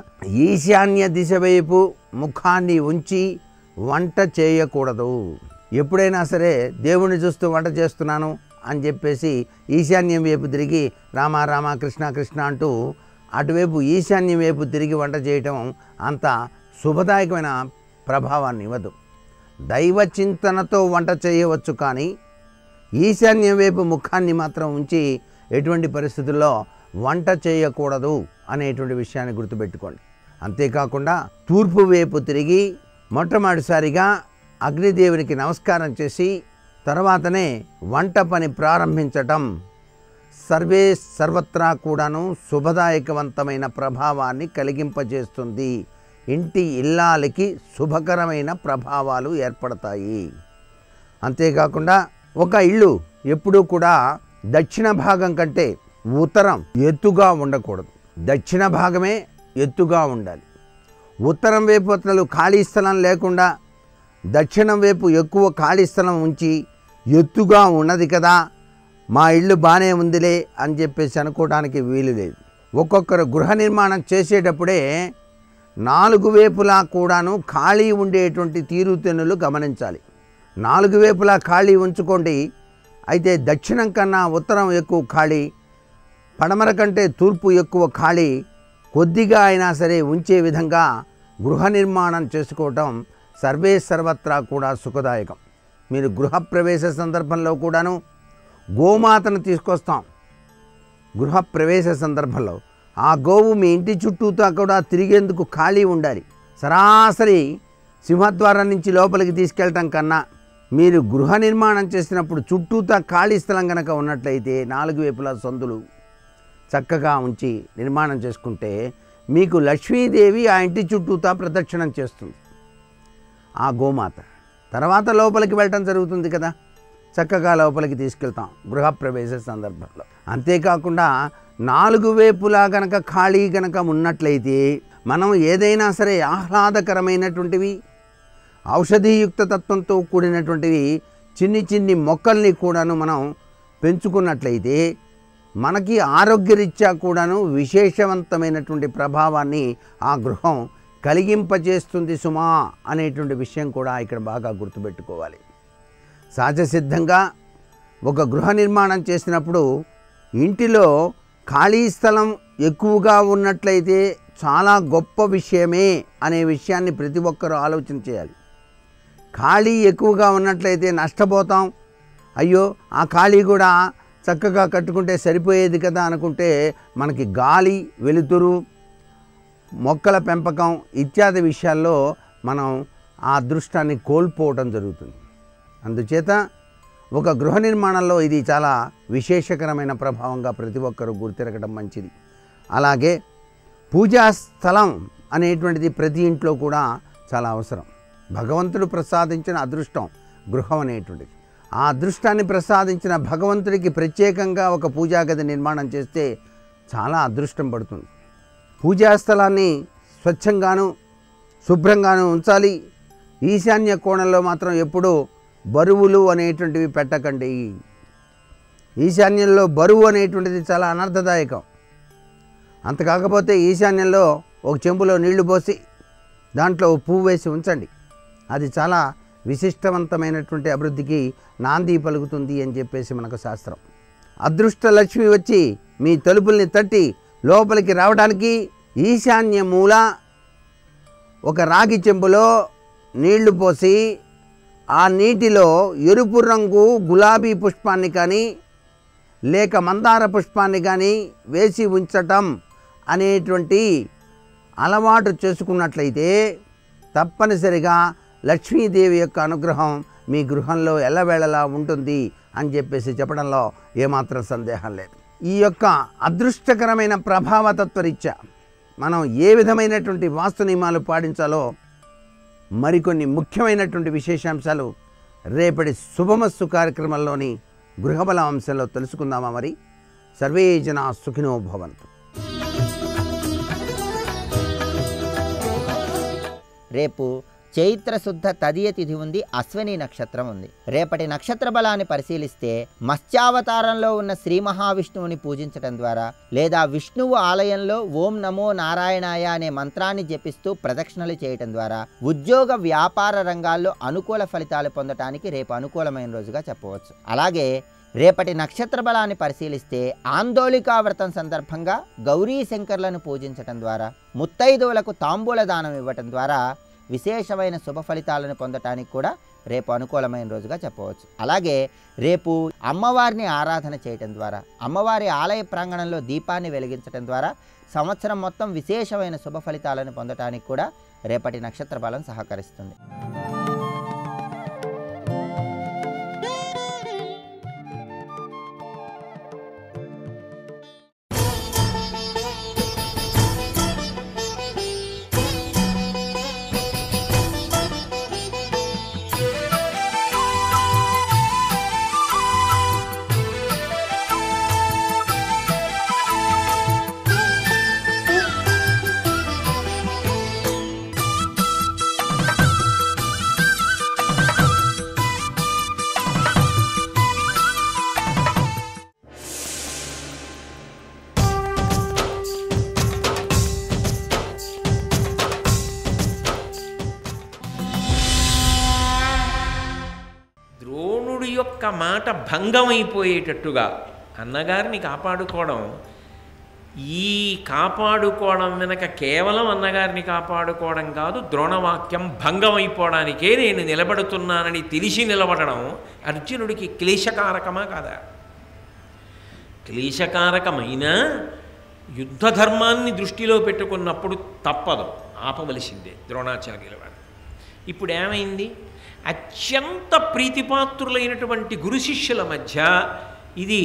ఈశాన్య దిశ వైపు ముఖాన్ని ఉంచి వంట చేయకూడదు. ఎప్పుడైనా సరే దేవుణ్ణి చూస్తూ వంట చేస్తున్నాను అని చెప్పేసి ఈశాన్యం వైపు తిరిగి రామ రామ కృష్ణ కృష్ణ అంటూ అటువైపు ఈశాన్యం వైపు తిరిగి వంట చేయటం అంత శుభదాయకమైన ప్రభావాన్ని ఇవ్వదు. దైవ చింతనతో వంట చేయవచ్చు, కానీ ఈశాన్యం వైపు ముఖాన్ని మాత్రం ఉంచి ఎటువంటి పరిస్థితుల్లో వంట చేయకూడదు అనేటువంటి విషయాన్ని గుర్తుపెట్టుకోండి. అంతేకాకుండా తూర్పు వైపు తిరిగి మొట్టమొదటిసారిగా అగ్నిదేవునికి నమస్కారం చేసి తర్వాతనే వంట పని ప్రారంభించటం సర్వే సర్వత్రా కూడాను శుభదాయకవంతమైన ప్రభావాన్ని కలిగింపజేస్తుంది. ఇంటి ఇల్లాలకి శుభకరమైన ప్రభావాలు ఏర్పడతాయి. అంతేకాకుండా ఒక ఇల్లు ఎప్పుడూ కూడా దక్షిణ భాగం కంటే ఉత్తరం ఎత్తుగా ఉండకూడదు. దక్షిణ భాగమే ఎత్తుగా ఉండాలి. ఉత్తరం వైపు అసలు ఖాళీ స్థలం లేకుండా దక్షిణం వైపు ఎక్కువ ఖాళీ స్థలం ఉంచి ఎత్తుగా ఉన్నది కదా, మా ఇల్లు బాగానే ఉందిలే అని చెప్పేసి అనుకోవడానికి వీలు లేదు. ఒక్కొక్కరు గృహ నిర్మాణం చేసేటప్పుడే 4 వైపులా కూడాను ఖాళీ ఉండేటువంటి తీరుతెన్నులు గమనించాలి. 4 వైపులా ఖాళీ ఉంచుకోండి. అయితే దక్షిణం కన్నా ఉత్తరం ఎక్కువ ఖాళీ, పడమర కంటే తూర్పు ఎక్కువ ఖాళీ కొద్దిగా అయినా సరే ఉంచే విధంగా గృహ నిర్మాణం చేసుకోవటం సర్వే సర్వత్రా కూడా సుఖదాయకం. మీరు గృహప్రవేశ సందర్భంలో కూడాను గోమాతను తీసుకొస్తాం. గృహప్రవేశ సందర్భంలో ఆ గోవు మీ ఇంటి చుట్టూతో కూడా తిరిగేందుకు ఖాళీ ఉండాలి. సరాసరి సింహద్వారం నుంచి లోపలికి తీసుకెళ్ళటం కన్నా మీరు గృహ నిర్మాణం చేసినప్పుడు చుట్టూతా ఖాళీ స్థలం కనుక ఉన్నట్లయితే 4 వైపులా సందులు చక్కగా ఉంచి నిర్మాణం చేసుకుంటే మీకు లక్ష్మీదేవి ఆ ఇంటి చుట్టూతా ప్రదక్షిణం చేస్తుంది ఆ గోమాత. తర్వాత లోపలికి వెళ్ళటం జరుగుతుంది కదా, చక్కగా లోపలికి తీసుకెళ్తాం గృహప్రవేశ సందర్భంలో. అంతేకాకుండా 4 వైపులా గనక ఖాళీ గనక ఉన్నట్లయితే మనం ఏదైనా సరే ఆహ్లాదకరమైనటువంటివి ఔషధీయుక్త తత్వంతో కూడినటువంటివి చిన్ని మొక్కల్ని కూడాను మనం పెంచుకున్నట్లయితే మనకి ఆరోగ్యరీత్యా కూడాను విశేషవంతమైనటువంటి ప్రభావాన్ని ఆ గృహం కలిగింపజేస్తుంది సుమా అనేటువంటి విషయం కూడా ఇక్కడ బాగా గుర్తుపెట్టుకోవాలి. సహజసిద్ధంగా ఒక గృహ నిర్మాణం చేసినప్పుడు ఇంటిలో ఖాళీ స్థలం ఎక్కువగా ఉన్నట్లయితే చాలా గొప్ప విషయమే అనే విషయాన్ని ప్రతి ఒక్కరూ ఆలోచన చేయాలి. ఖాళీ ఎక్కువగా ఉన్నట్లయితే నష్టపోతాం, అయ్యో ఆ ఖాళీ కూడా చక్కగా కట్టుకుంటే సరిపోయేది కదా అనుకుంటే మనకి గాలి, వెలుతురు, మొక్కల పెంపకం ఇత్యాది విషయాల్లో మనం ఆ అదృష్టాన్ని కోల్పోవడం జరుగుతుంది. అందుచేత ఒక గృహ నిర్మాణంలో ఇది చాలా విశేషకరమైన ప్రభావంగా ప్రతి ఒక్కరూ గుర్తిరగడం మంచిది. అలాగే పూజా స్థలం అనేటువంటిది ప్రతి ఇంట్లో కూడా చాలా అవసరం. భగవంతుడు ప్రసాదించిన అదృష్టం గృహం అనేటువంటిది. ఆ అదృష్టాన్ని ప్రసాదించిన భగవంతుడికి ప్రత్యేకంగా ఒక పూజా గది నిర్మాణం చేస్తే చాలా అదృష్టం పడుతుంది. పూజా స్థలాన్ని స్వచ్ఛంగాను శుభ్రంగాను ఉంచాలి. ఈశాన్య కోణంలో మాత్రం ఎప్పుడూ బరువులు అనేటువంటివి పెట్టకండి. ఈశాన్యంలో బరువు అనేటువంటిది చాలా అనర్థదాయకం. అంత కాకపోతే ఈశాన్యంలో ఒక చెంబులో నీళ్లు పోసి దాంట్లో పువ్వు వేసి ఉంచండి. అది చాలా విశిష్టవంతమైనటువంటి అభివృద్ధికి నాంది పలుకుతుంది అని చెప్పేసి మనకు శాస్త్రం. అదృష్ట లక్ష్మి వచ్చి మీ తలుపుల్ని తట్టి లోపలికి రావడానికి ఈశాన్య మూల ఒక రాగి చెంబులో నీళ్లు పోసి ఆ నీటిలో ఎరుపు రంగు గులాబీ పుష్పాన్ని కానీ లేక మందార పుష్పాన్ని కానీ వేసి ఉంచటం అనేటువంటి అలవాటు చేసుకున్నట్లయితే తప్పనిసరిగా లక్ష్మీదేవి యొక్క అనుగ్రహం మీ గృహంలో ఎల్లవేళలా ఉంటుంది అని చెప్పేసి చెప్పడంలో ఏమాత్రం సందేహం లేదు. ఈ యొక్క అదృష్టకరమైన ప్రభావతత్వరీత్యా మనం ఏ విధమైనటువంటి వాస్తు నియమాలు పాటించాలో మరికొన్ని ముఖ్యమైనటువంటి విశేషాంశాలు రేపటి శుభమస్తు కార్యక్రమంలోని గృహబల అంశంలో తెలుసుకుందామా? మరి సర్వే జనా సుఖినో భవంతు. రేపు చైత్రశుద్ధ తదియ తిథి ఉంది, అశ్విని నక్షత్రం ఉంది. రేపటి నక్షత్ర బలాన్ని పరిశీలిస్తే మత్స్యావతారంలో ఉన్న శ్రీ మహావిష్ణువుని పూజించడం ద్వారా లేదా విష్ణువు ఆలయంలో ఓం నమో నారాయణాయ అనే మంత్రాన్ని జపిస్తూ ప్రదక్షిణలు చేయటం ద్వారా ఉద్యోగ వ్యాపార రంగాల్లో అనుకూల ఫలితాలు పొందటానికి రేపు అనుకూలమైన రోజుగా చెప్పవచ్చు. అలాగే రేపటి నక్షత్ర బలాన్ని పరిశీలిస్తే ఆందోళికా వ్రతం సందర్భంగా గౌరీ శంకర్లను పూజించటం ద్వారా ముత్తైదువులకు తాంబూల దానం ఇవ్వటం ద్వారా విశేషమైన శుభ ఫలితాలను పొందటానికి కూడా రేపు అనుకూలమైన రోజుగా చెప్పవచ్చు. అలాగే రేపు అమ్మవారిని ఆరాధన చేయటం ద్వారా అమ్మవారి ఆలయ ప్రాంగణంలో దీపాన్ని వెలిగించటం ద్వారా సంవత్సరం మొత్తం విశేషమైన శుభ ఫలితాలను పొందటానికి కూడా రేపటి నక్షత్ర బలం సహకరిస్తుంది. యొక్క మాట భంగమైపోయేటట్టుగా అన్నగారిని కాపాడుకోవడం, ఈ కాపాడుకోవడం వెనక కేవలం అన్నగారిని కాపాడుకోవడం కాదు, ద్రోణవాక్యం భంగమైపోవడానికే నేను నిలబడుతున్నానని తెలిసి నిలబడడం అర్జునుడికి క్లేశకారకమా కాదా? క్లేశకారకమైన యుద్ధ ధర్మాన్ని దృష్టిలో పెట్టుకున్నప్పుడు తప్పదు, ఆపవలసిందే ద్రోణాచార్యుల వారు. ఇప్పుడు ఏమైంది? అత్యంత ప్రీతిపాత్రులైనటువంటి గురు శిష్యుల మధ్య ఇది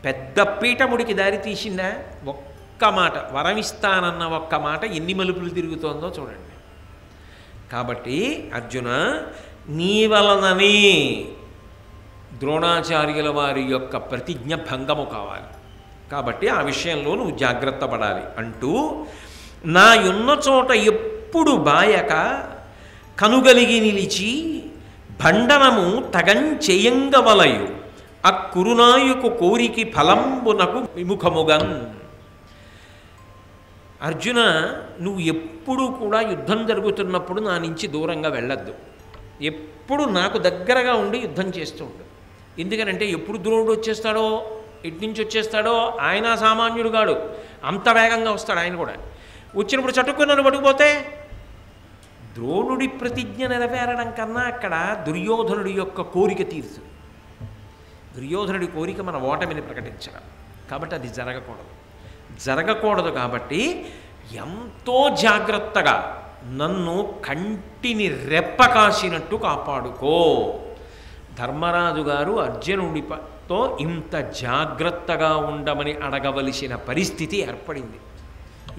పెద్ద పీఠముడికి దారి తీసిందా? ఒక్క మాట వరమిస్తానన్న ఒక్క మాట ఎన్ని మలుపులు తిరుగుతోందో చూడండి. కాబట్టి అర్జున, నీ వలననే ద్రోణాచార్యుల వారి యొక్క ప్రతిజ్ఞ భంగము కావాలి, కాబట్టి ఆ విషయంలో నువ్వు జాగ్రత్త పడాలి అంటూ, నా ఉన్న చోట ఎప్పుడు బాయక కనుగలిగి నిలిచి భండనము తగంచెయంగవలయు అక్కురునాయకు కోరికి ఫలంబునకు విముఖముగన్. అర్జున, నువ్వు ఎప్పుడు కూడా యుద్ధం జరుగుతున్నప్పుడు నా నుంచి దూరంగా వెళ్ళొద్దు, ఎప్పుడు నాకు దగ్గరగా ఉండి యుద్ధం చేస్తూ ఉండు. ఎందుకనంటే ఎప్పుడు ద్రోణుడు వచ్చేస్తాడో, ఎటు నుంచి వచ్చేస్తాడో, ఆయన సామాన్యుడు కాడు, అంత వేగంగా వస్తాడు ఆయన కూడా. వచ్చినప్పుడు చటుక్కుని నన్ను పట్టుకుపోతే ద్రోణుడి ప్రతిజ్ఞ నెరవేరడం కన్నా అక్కడ దుర్యోధనుడి యొక్క కోరిక తీరుతుంది. దుర్యోధనుడి కోరిక మన ఓటమిని ప్రకటించడం, కాబట్టి అది జరగకూడదు. కాబట్టి ఎంతో జాగ్రత్తగా నన్ను కంటిని రెప్ప కాసినట్టు కాపాడుకో. ధర్మరాజు గారు అర్జునుడితో ఇంత జాగ్రత్తగా ఉండమని అడగవలసిన పరిస్థితి ఏర్పడింది.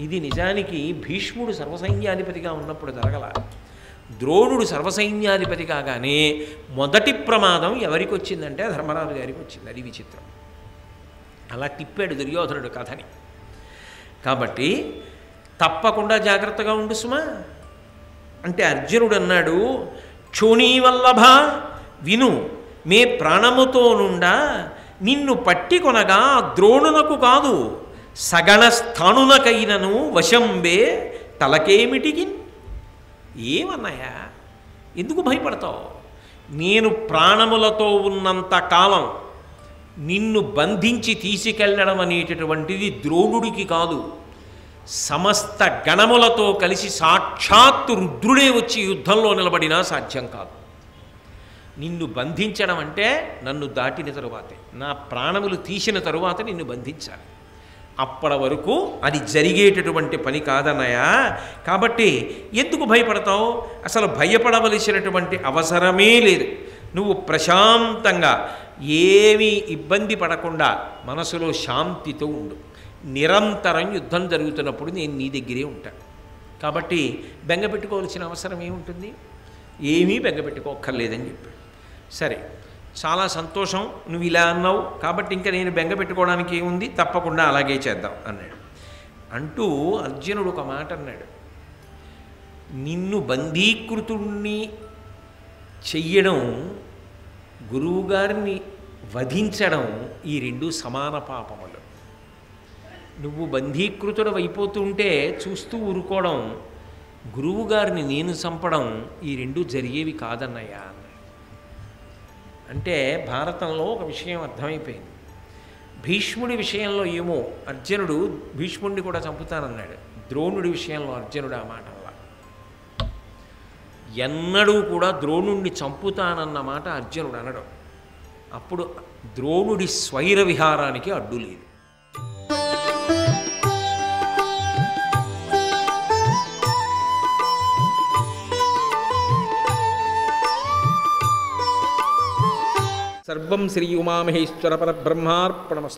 ఇది నిజానికి భీష్ముడు సర్వసైన్యాధిపతిగా ఉన్నప్పుడు జరగల. ద్రోణుడు సర్వసైన్యాధిపతి కాగానే మొదటి ప్రమాదం ఎవరికి వచ్చిందంటే ధర్మరాజు గారికి వచ్చింది. అది విచిత్రం. అలా తిప్పాడు దుర్యోధనుడు కథని. కాబట్టి తప్పకుండా జాగ్రత్తగా ఉండు సుమా అంటే అర్జునుడు అన్నాడు, క్షోణీవల్లభ విను, మే ప్రాణముతో నుండా నిన్ను పట్టి కొనగా ద్రోణునకు కాదు, సగణ స్థానునకైనను వశంబే తలకేమిటికి. ఏమన్నాయా, ఎందుకు భయపడతావు? నేను ప్రాణములతో ఉన్నంత కాలం నిన్ను బంధించి తీసుకెళ్ళడం అనేటటువంటిది ద్రోణుడికి కాదు, సమస్త గణములతో కలిసి సాక్షాత్తు రుద్రుడే వచ్చి యుద్ధంలో నిలబడినా సాధ్యం కాదు. నిన్ను బంధించడం అంటే నన్ను దాటిన తరువాతే, నా ప్రాణములు తీసిన తరువాత నిన్ను బంధించాలి. అప్పటి వరకు అది జరిగేటటువంటి పని కాదన్నయ్యా. కాబట్టి ఎందుకు భయపడతావు? అసలు భయపడవలసినటువంటి అవసరమే లేదు. నువ్వు ప్రశాంతంగా ఏమీ ఇబ్బంది పడకుండా మనసులో శాంతితో ఉండు. నిరంతరం యుద్ధం జరుగుతున్నప్పుడు నేను నీ దగ్గరే ఉంటాను. కాబట్టి బెంగ పెట్టుకోవాల్సిన అవసరం ఏముంటుంది? ఏమీ బెంగ పెట్టుకోక్కర్లేదని చెప్పాడు. సరే, చాలా సంతోషం, నువ్వు ఇలా అన్నావు కాబట్టి ఇంకా నేను బెంగ పెట్టుకోవడానికి ఏముంది, తప్పకుండా అలాగే చేద్దాం అన్నాడు. అంటూ అర్జునుడు ఒక మాట అన్నాడు, నిన్ను బంధీకృతుణ్ణి చెయ్యడం, గురువుగారిని వధించడం, ఈ రెండు సమాన పాపములు. నువ్వు బంధీకృతుడు అయిపోతుంటే చూస్తూ ఊరుకోవడం, గురువుగారిని నేను చంపడం, ఈ రెండు జరిగేవి కాదన్నయ్యా. అంటే భారతంలో ఒక విషయం అర్థమైపోయింది. భీష్ముడి విషయంలో ఏమో అర్జునుడు భీష్ముడిని కూడా చంపుతానన్నాడు. ద్రోణుడి విషయంలో అర్జునుడు ఆ మాట వల్ల ఎన్నడూ కూడా ద్రోణుడిని చంపుతానన్న మాట అర్జునుడు అనడం. అప్పుడు ద్రోణుడి స్వైర విహారానికి అడ్డు లేదు. సర్వం శ్రీ ఉమామహేశ్వర పరబ్రహ్మార్పణమస్తు.